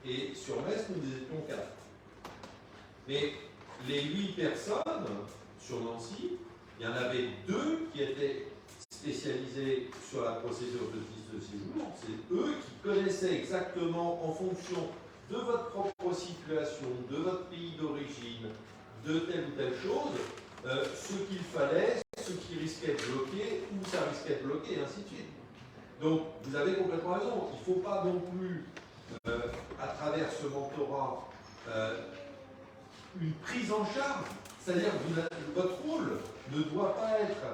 et sur Metz, nous étions 4. Mais les 8 personnes sur Nancy, il y en avait 2 qui étaient spécialisés sur la procédure de titre de séjour. C'est eux qui connaissaient exactement, en fonction de votre propre situation, de votre pays d'origine, de telle ou telle chose, ce qu'il fallait, ce qui risquait de bloquer, où ça risquait de bloquer, et ainsi de suite. Donc, vous avez complètement raison. Il ne faut pas non plus, à travers ce mentorat, une prise en charge. C'est-à-dire que votre rôle ne doit pas être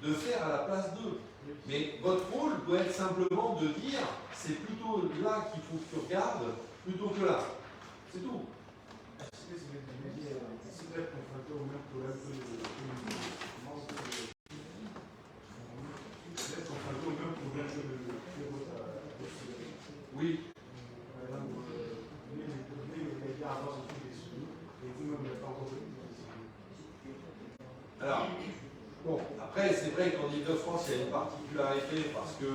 de faire à la place d'eux. Mais votre rôle doit être simplement de dire c'est plutôt là qu'il faut que tu regardes plutôt que là. C'est tout. Est-ce que vous êtes confronté au même problème que Oui. Par exemple, les gars avancent autour des sous et vous-même n'êtes pas encore venu. Alors, bon, après, c'est vrai qu'en Ile-de-France, il y a une particularité parce que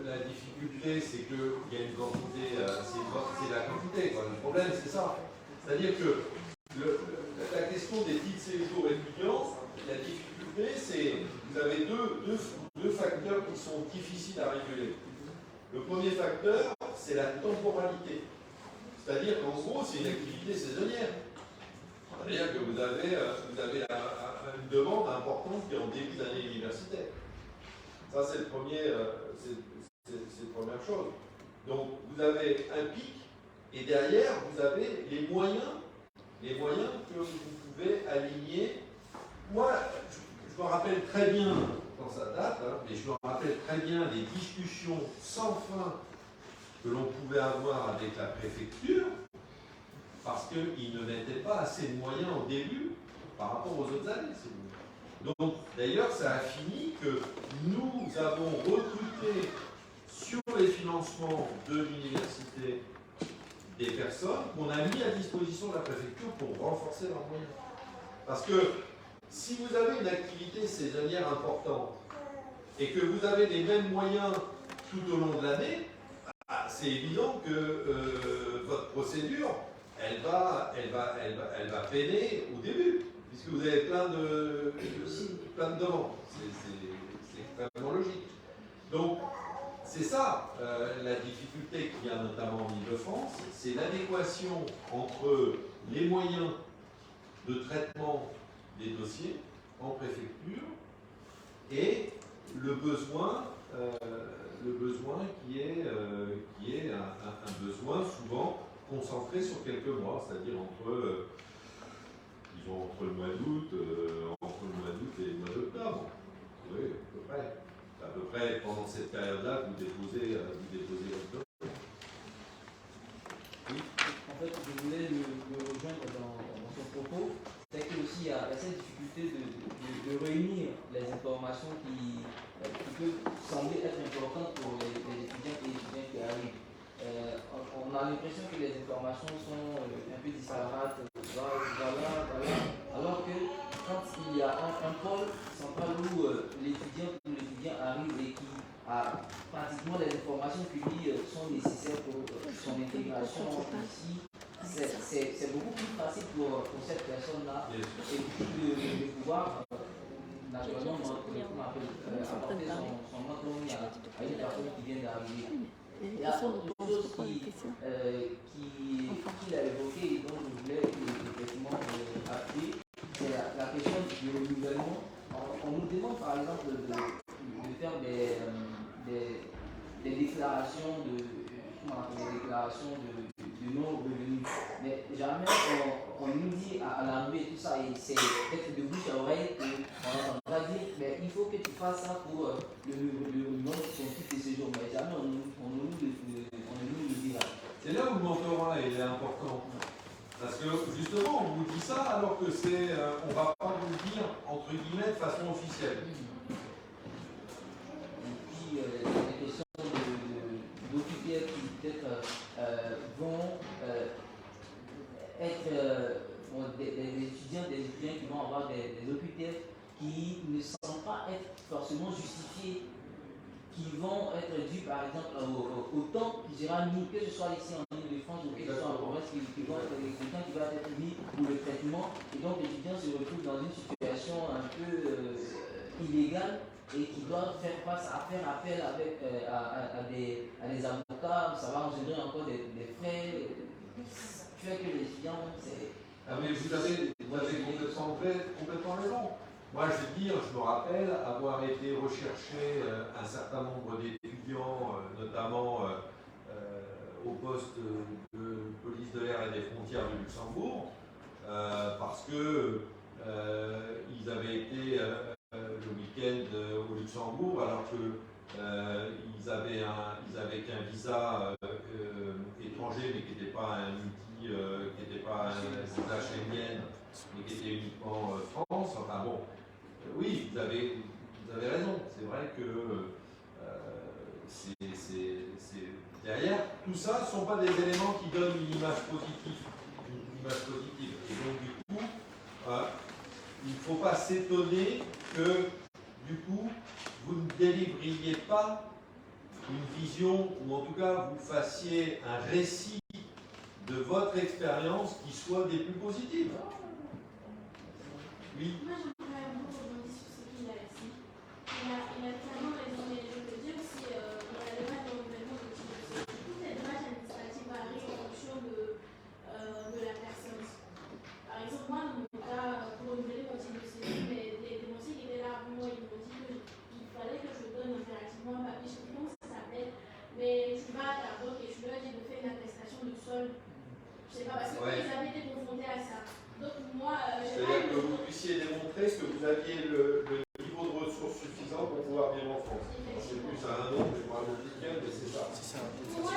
la difficulté, c'est qu'il y a une quantité, c'est la quantité, quoi. Le problème, c'est ça. C'est-à-dire que la question des titres séjour étudiants, la difficulté, c'est vous avez deux facteurs qui sont difficiles à réguler. Le premier facteur, c'est la temporalité. C'est-à-dire qu'en gros, c'est une activité saisonnière. C'est-à-dire que vous avez une demande importante qui est en début d'année universitaire. Ça, c'est la première chose. Donc, vous avez un pic, et derrière, vous avez les moyens que vous pouvez aligner. Moi, je me rappelle très bien, quand ça date, mais je me rappelle très bien les discussions sans fin que l'on pouvait avoir avec la préfecture, parce qu'ils ne mettaient pas assez de moyens au début par rapport aux autres années, si vous voulez. Donc, d'ailleurs, ça a fini que nous avons recruté sur les financements de l'université des personnes qu'on a mis à disposition de la préfecture pour renforcer leurs moyens. Parce que si vous avez une activité saisonnière importante et que vous avez les mêmes moyens tout au long de l'année, c'est évident que votre procédure, elle va peiner au début, puisque vous avez plein de demandes. C'est extrêmement logique. Donc, c'est ça la difficulté qu'il y a notamment en Ile-de-France, c'est l'adéquation entre les moyens de traitement des dossiers en préfecture et le besoin qui est un besoin souvent concentré sur quelques mois, c'est-à-dire entre le mois d'août et le mois d'octobre. Oui, à peu près. À peu près pendant cette période-là que vous déposez votre dossier. Oui. En fait, je voulais le rejoindre dans son propos, c'est que aussi il y a cette difficulté de réunir les informations qui peuvent sembler être importantes pour les étudiants et étudiants qui arrivent. On a l'impression que les informations sont un peu disparates, voilà, alors que quand il y a un pôle central où l'étudiant arrive et qui a pratiquement les informations qui lui sont nécessaires pour son intégration ici, c'est beaucoup plus facile pour cette personne-là et puis de pouvoir naturellement apporter son autonomie à une personne qui vient d'arriver. Il y a autre chose qu'il a évoqué et dont je voulais effectivement appuyer, c'est la question du renouvellement. On nous demande par exemple de faire des déclarations de non-revenus. Mais jamais on nous dit à l'arrivée tout ça, et c'est peut-être de bouche à oreille qu'on va dire, mais il faut que tu fasses ça pour le nom de ton titre de séjour. Mais jamais on nous le dira. C'est là où le mentorat est important. Parce que justement, on vous dit ça alors que on ne va pas vous le dire entre guillemets de façon officielle. Et puis les questions d'officiels qui peut-être vont être des étudiants qui vont avoir des OQTF qui ne semblent pas être forcément justifiés, qui vont être dus par exemple au temps qui sera mis, que ce soit ici en Ile-de-France ou que ce soit en province, qui vont être des temps qui va être mis pour le traitement, et donc l'étudiant se retrouve dans une situation un peu illégale et qui doit faire appel à des avocats. Ça va engendrer encore des frais. Fait que les étudiants, c'est... Ah mais vous avez complètement raison. Moi, je me rappelle avoir été rechercher un certain nombre d'étudiants, notamment au poste de police de l'air et des frontières de Luxembourg, parce que ils avaient été le week-end au Luxembourg, alors que ils avaient qu'un visa étranger, mais qui n'était pas un qui n'était pas un visa Schengen, mais qui était uniquement France. Enfin bon, oui, vous avez raison. C'est vrai que derrière, tout ça ne sont pas des éléments qui donnent une image positive. Et donc du coup, il ne faut pas s'étonner que du coup, vous ne délivriez pas une vision, ou en tout cas vous fassiez un récit de votre expérience qui soit des plus positives. Oui. Moi, j'aimerais beaucoup rebondir sur ce qu'il a dit. Il a tellement raison, mais je veux dire aussi, on a le droit de renouvellement de type de séjour. Toutes les démarches administratives varient en fonction de la personne. Par exemple, moi, Je sais pas, parce que Ouais. ils avaient été confrontés à ça. Donc moi, j'ai pas C'est-à-dire que vous puissiez démontrer que vous aviez le niveau de ressources suffisant pour pouvoir vivre en France. C'est plus à un nom, je parle de lequel, mais c'est ça. C'est ça. Pour moi,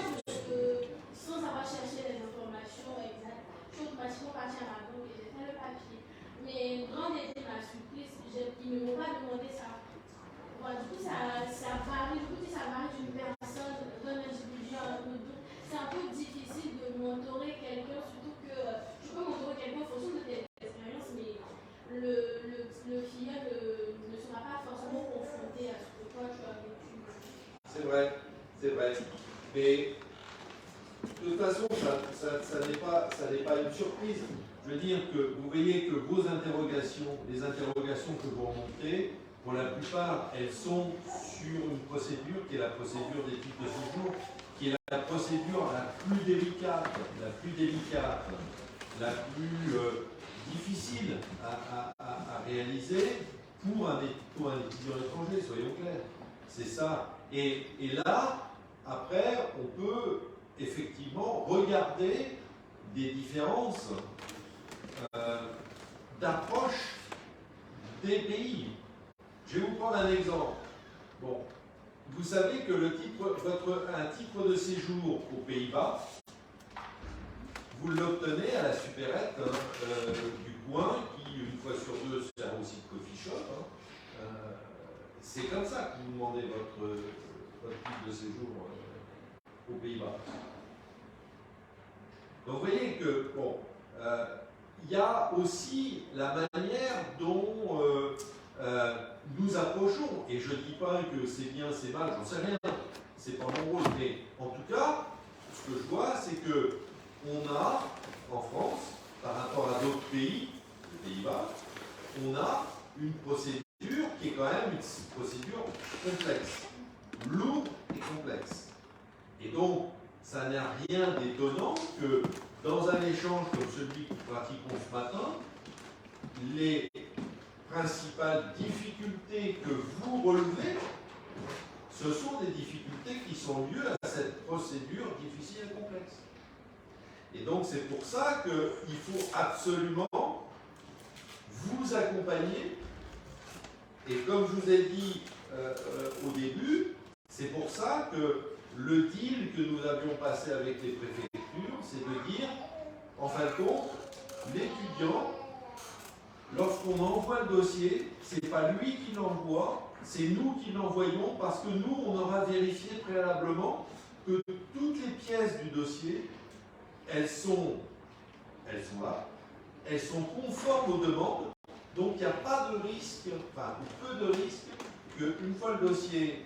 sans avoir cherché les informations exactes, je suis automatiquement partie à ma banque et j'ai fait le papier. Mais une grande été m'a surprise, ils ne m'ont pas demandé ça. Voilà, du coup, ça varie, d'une personne, d'un individu à un autre. C'est un peu difficile de mentorer quelqu'un, surtout que je peux mentorer quelqu'un en fonction de tes expériences, mais le filleul ne sera pas forcément confronté à ce que toi tu as vécu. C'est vrai, c'est vrai. Mais de toute façon, ça n'est pas une surprise. Je veux dire que vous voyez que vos interrogations, les interrogations que vous remontez, pour la plupart, elles sont sur une procédure qui est la procédure des titres de séjour, qui est la procédure la plus délicate, la plus difficile à réaliser pour un étudiant étranger, soyons clairs. C'est ça. Et là, après, on peut effectivement regarder des différences d'approche des pays. Je vais vous prendre un exemple. Bon, vous savez que un titre de séjour aux Pays-Bas, vous l'obtenez à la supérette du coin, qui, une fois sur deux, sert aussi de coffee shop. C'est comme ça que vous demandez votre titre de séjour aux Pays-Bas. Donc vous voyez que, bon, il y a aussi la manière dont nous approchons, et je ne dis pas que c'est bien, c'est mal, j'en sais rien, c'est pas mon rôle, mais en tout cas, ce que je vois, c'est que on a, en France, par rapport à d'autres pays, les Pays-Bas, on a une procédure qui est quand même une procédure complexe, lourde et complexe. Et donc, ça n'a rien d'étonnant que dans un échange comme celui que nous pratiquons ce matin, les principales difficultés que vous relevez, ce sont des difficultés qui sont liées à cette procédure difficile et complexe. Et donc c'est pour ça qu'il faut absolument vous accompagner. Et comme je vous ai dit au début, c'est pour ça que le deal que nous avions passé avec les préfectures, c'est de dire, en fin de compte, l'étudiant, lorsqu'on envoie le dossier, ce n'est pas lui qui l'envoie, c'est nous qui l'envoyons parce que nous, on aura vérifié préalablement que toutes les pièces du dossier, elles sont là, elles sont conformes aux demandes, donc il n'y a pas de risque, enfin peu de risque, qu'une fois le dossier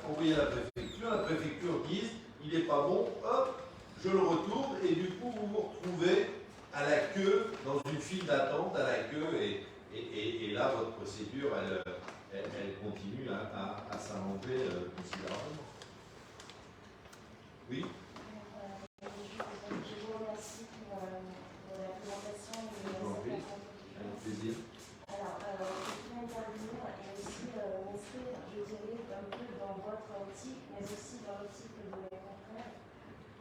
envoyé à la préfecture dise il n'est pas bon, hop, je le retourne, et du coup vous vous retrouvez à la queue, dans une file d'attente à la queue, et là votre procédure elle continue à s'allonger considérablement. Oui. Je vous remercie pour la présentation de la présentation. Avec plaisir. Alors, je peux intervenir et aussi m'inscrire, je dirais, un peu dans votre optique, mais aussi dans l'optique de mes confrères.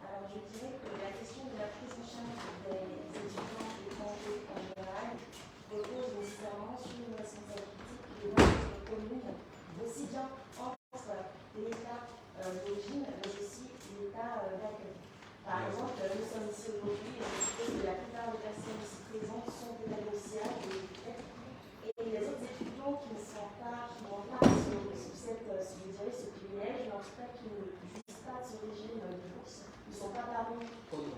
Alors, je dirais que la question de la prise en charge des étudiants étrangers en général repose nécessairement sur une responsabilité qui est notre commune, aussi bien entre l'État d'origine, mais aussi l'État d'accueil. Par exemple, nous sommes ici aujourd'hui et je suppose que la plupart des personnes ici présentes sont des négociables et les autres étudiants qui n'ont pas ce privilège, mais en tout cas qui ne jouissent pas de ce régime de bourse, ne sont pas parmi nous.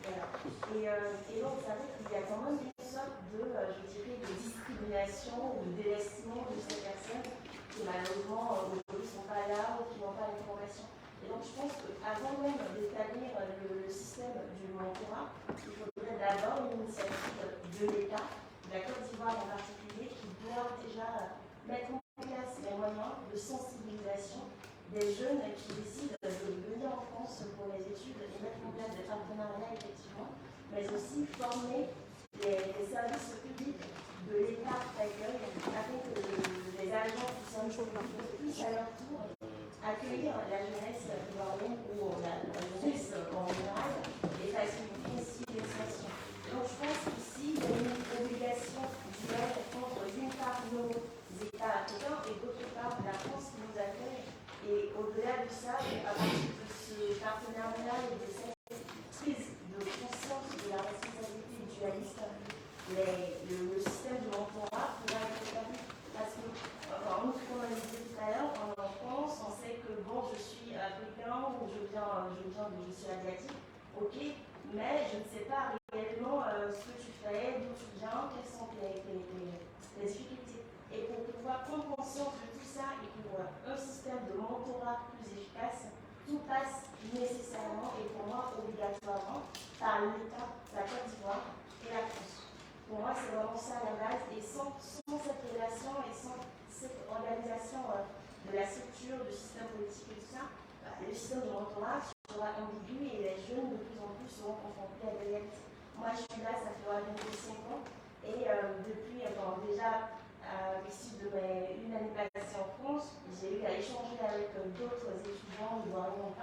Voilà. Et donc, vous savez qu'il y a quand même une sorte de, je dirais, de discrimination ou de délaissement de ces personnes qui malheureusement aujourd'hui ne sont pas là ou qui n'ont pas l'information. Et donc je pense qu'avant même d'établir le système du mentorat, il faudrait d'abord une initiative de l'État, de la Côte d'Ivoire en particulier, qui doit déjà mettre en place les moyens de sensibilisation des jeunes qui décident de venir en France pour les études et mettre en place des partenariats effectivement, mais aussi former les services publics de l'État d'accueil afin que les agents du service public puissent à leur tour accueillir la jeunesse ivoirienne ou la jeunesse en général et faciliter je suis asiatique, ok, mais je ne sais pas réellement ce que tu fais, d'où tu viens, quelles sont tes difficultés. Et pour pouvoir prendre conscience de tout ça et pour un système de mentorat plus efficace, tout passe nécessairement et pour moi obligatoirement par l'État, la Côte d'Ivoire et la France. Pour moi, c'est vraiment ça la base. Et sans cette relation et sans cette organisation de la structure, du système politique et tout ça, le système de mentorat sera ambigu et les jeunes de plus en plus seront confrontés à des réalités. Moi, je suis là, ça fait bientôt 5 ans. Et depuis, déjà, ici de une année passée en France, j'ai eu à échanger avec d'autres étudiants ivoiriens.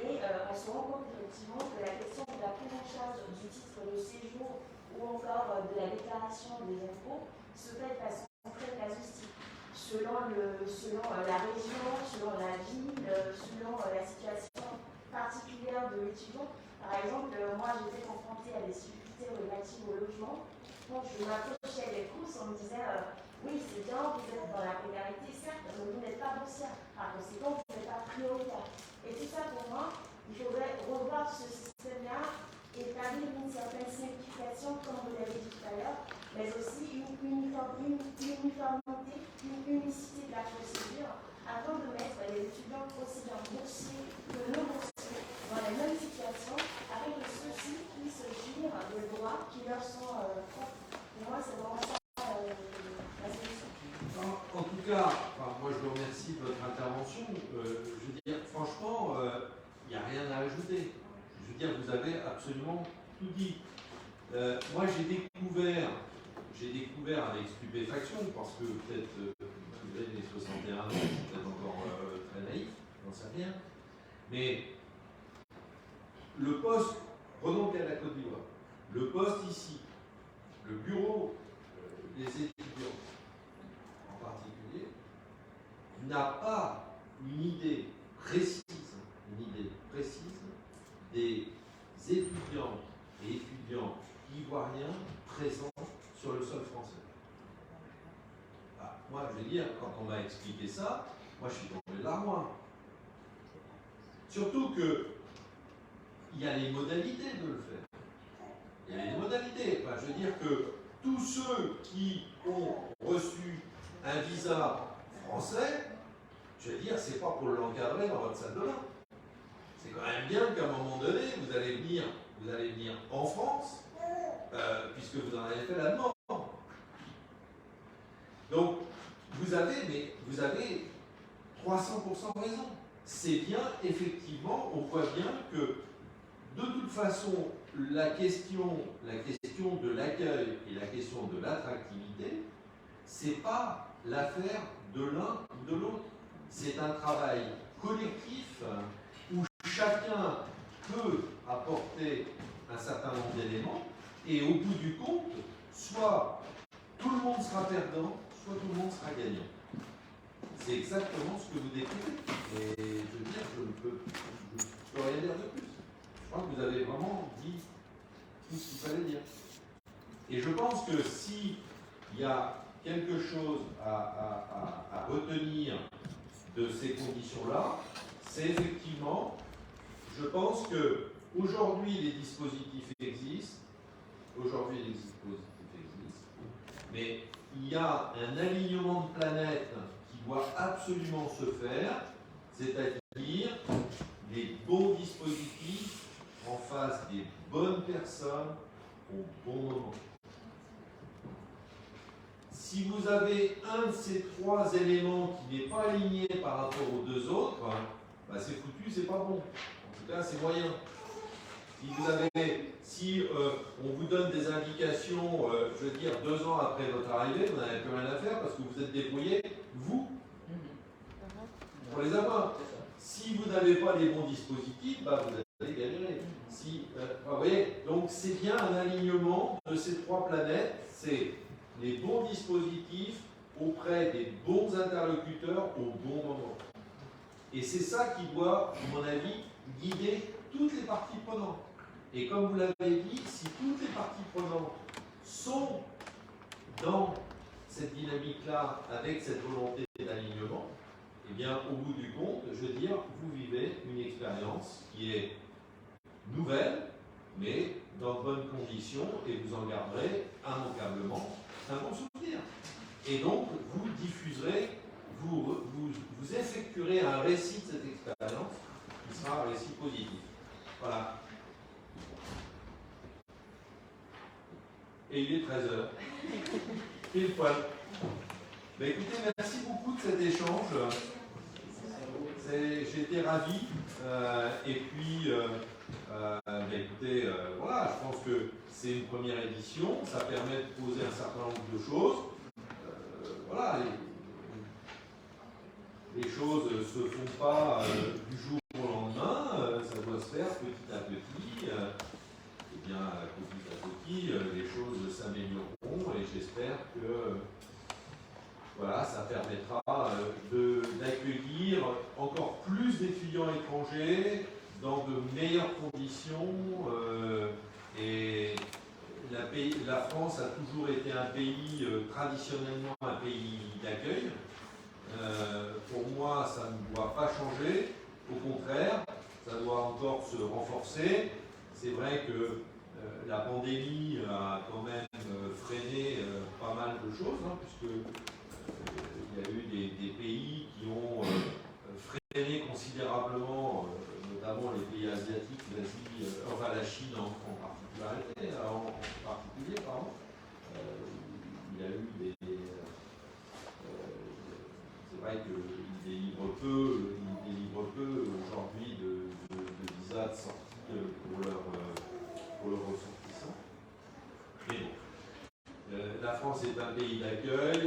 Et on se rend compte effectivement que la question de la prise en charge du titre de séjour ou encore de la déclaration des impôts se fait de façon très casuistique, selon la région, selon la ville, selon la situation particulière de l'étudiant. Par exemple, moi j'étais confrontée à des difficultés relatives au logement. Quand je m'approchais des courses, on me disait oui, c'est bien, vous êtes dans la précarité, certes, mais vous n'êtes pas boursière. Par conséquent, vous n'êtes pas prioritaire. Et tout ça, pour moi, il faudrait revoir ce système-là, établir une certaine simplification, comme vous l'avez dit tout à l'heure, mais aussi une uniformité, une unicité de la procédure, afin de mettre les étudiants procédants boursiers que non boursiers dans la même situation, afin que ceux-ci puissent jouir des droits qui leur sont propres. Pour moi, c'est vraiment ça la solution. En tout cas, moi je vous remercie de votre intervention. Je veux dire, franchement, il n'y a rien à ajouter. Je veux dire, vous avez absolument tout dit. Moi j'ai découvert avec stupéfaction, parce que peut-être les 61 ans, c'est peut-être encore très naïf, j'en sais rien. Mais le poste, prenons le cas de la Côte d'Ivoire, le poste ici, le bureau des étudiants en particulier, n'a pas une idée précise des étudiants et étudiants ivoiriens présents sur le sol français. Moi, je veux dire, quand on m'a expliqué ça, moi je suis tombé de l'armoire. Surtout que il y a les modalités de le faire. Il y a les modalités. Je veux dire que tous ceux qui ont reçu un visa français, je veux dire, c'est pas pour l'encadrer dans votre salle de bain. C'est quand même bien qu'à un moment donné, vous allez venir en France, puisque vous en avez fait la demande. Donc, vous avez 300% raison. C'est bien, effectivement, on voit bien que, de toute façon, la question de l'accueil et la question de l'attractivité, c'est pas l'affaire de l'un ou de l'autre. C'est un travail collectif où chacun peut apporter un certain nombre d'éléments et au bout du compte, soit tout le monde sera perdant, soit tout le monde sera gagnant. C'est exactement ce que vous décrivez. Et je veux dire, je ne peux rien dire de plus. Je crois que vous avez vraiment dit tout ce qu'il fallait dire. Et je pense que s'il y a quelque chose à retenir de ces conditions-là, c'est effectivement, je pense que aujourd'hui les dispositifs existent, mais il y a un alignement de planètes qui doit absolument se faire, c'est-à-dire des bons dispositifs en face des bonnes personnes au bon moment. Si vous avez un de ces trois éléments qui n'est pas aligné par rapport aux deux autres, c'est foutu, c'est pas bon. En tout cas, c'est moyen. Si on vous donne des indications, je veux dire, 2 ans après votre arrivée, vous n'avez plus rien à faire parce que vous êtes débrouillé, vous, pour les avoir. Si vous n'avez pas les bons dispositifs, vous allez galérer. Vous voyez, donc c'est bien un alignement de ces trois planètes, c'est les bons dispositifs auprès des bons interlocuteurs au bon moment. Et c'est ça qui doit, à mon avis, guider toutes les parties prenantes. Et comme vous l'avez dit, si toutes les parties prenantes sont dans cette dynamique-là, avec cette volonté d'alignement, eh bien, au bout du compte, je veux dire, vous vivez une expérience qui est nouvelle, mais dans de bonnes conditions, et vous en garderez immanquablement un bon souvenir. Et donc, vous diffuserez, vous effectuerez un récit de cette expérience qui sera un récit positif. Voilà. Et il est 13h. Pile poil. Ben écoutez, merci beaucoup de cet échange. J'ai été ravi. Et puis, écoutez, voilà, je pense que c'est une première édition. Ça permet de poser un certain nombre de choses. Voilà, les choses ne se font pas du jour au lendemain. Ça doit se faire petit à petit. Et bien, petit à petit, les choses s'amélioreront et j'espère que voilà, ça permettra d'accueillir encore plus d'étudiants étrangers dans de meilleures conditions. Et la France a toujours été un pays, traditionnellement un pays d'accueil. Pour moi, ça ne doit pas changer. Au contraire, ça doit encore se renforcer. C'est vrai que la pandémie a quand même freiné pas mal de choses, hein, puisque il y a eu des pays qui ont freiné considérablement, notamment les pays asiatiques, l'Asie, enfin la Chine en particulier, pardon. Il y a eu c'est vrai qu'ils délivrent peu aujourd'hui de visas de sortie pour leurs ressortissants. Mais bon, la France est un pays d'accueil,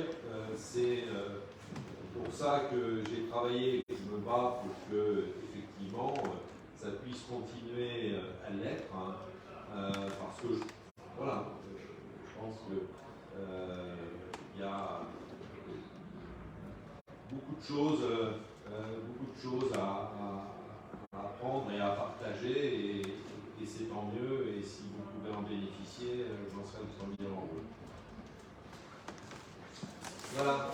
c'est pour ça que j'ai travaillé et que je me bats pour que, effectivement, ça puisse continuer à l'être, hein, parce que, voilà, je pense que il y a beaucoup de choses à apprendre et à partager, et c'est tant mieux, et si vous pouvez en bénéficier, j'en serai le premier en haut. Voilà.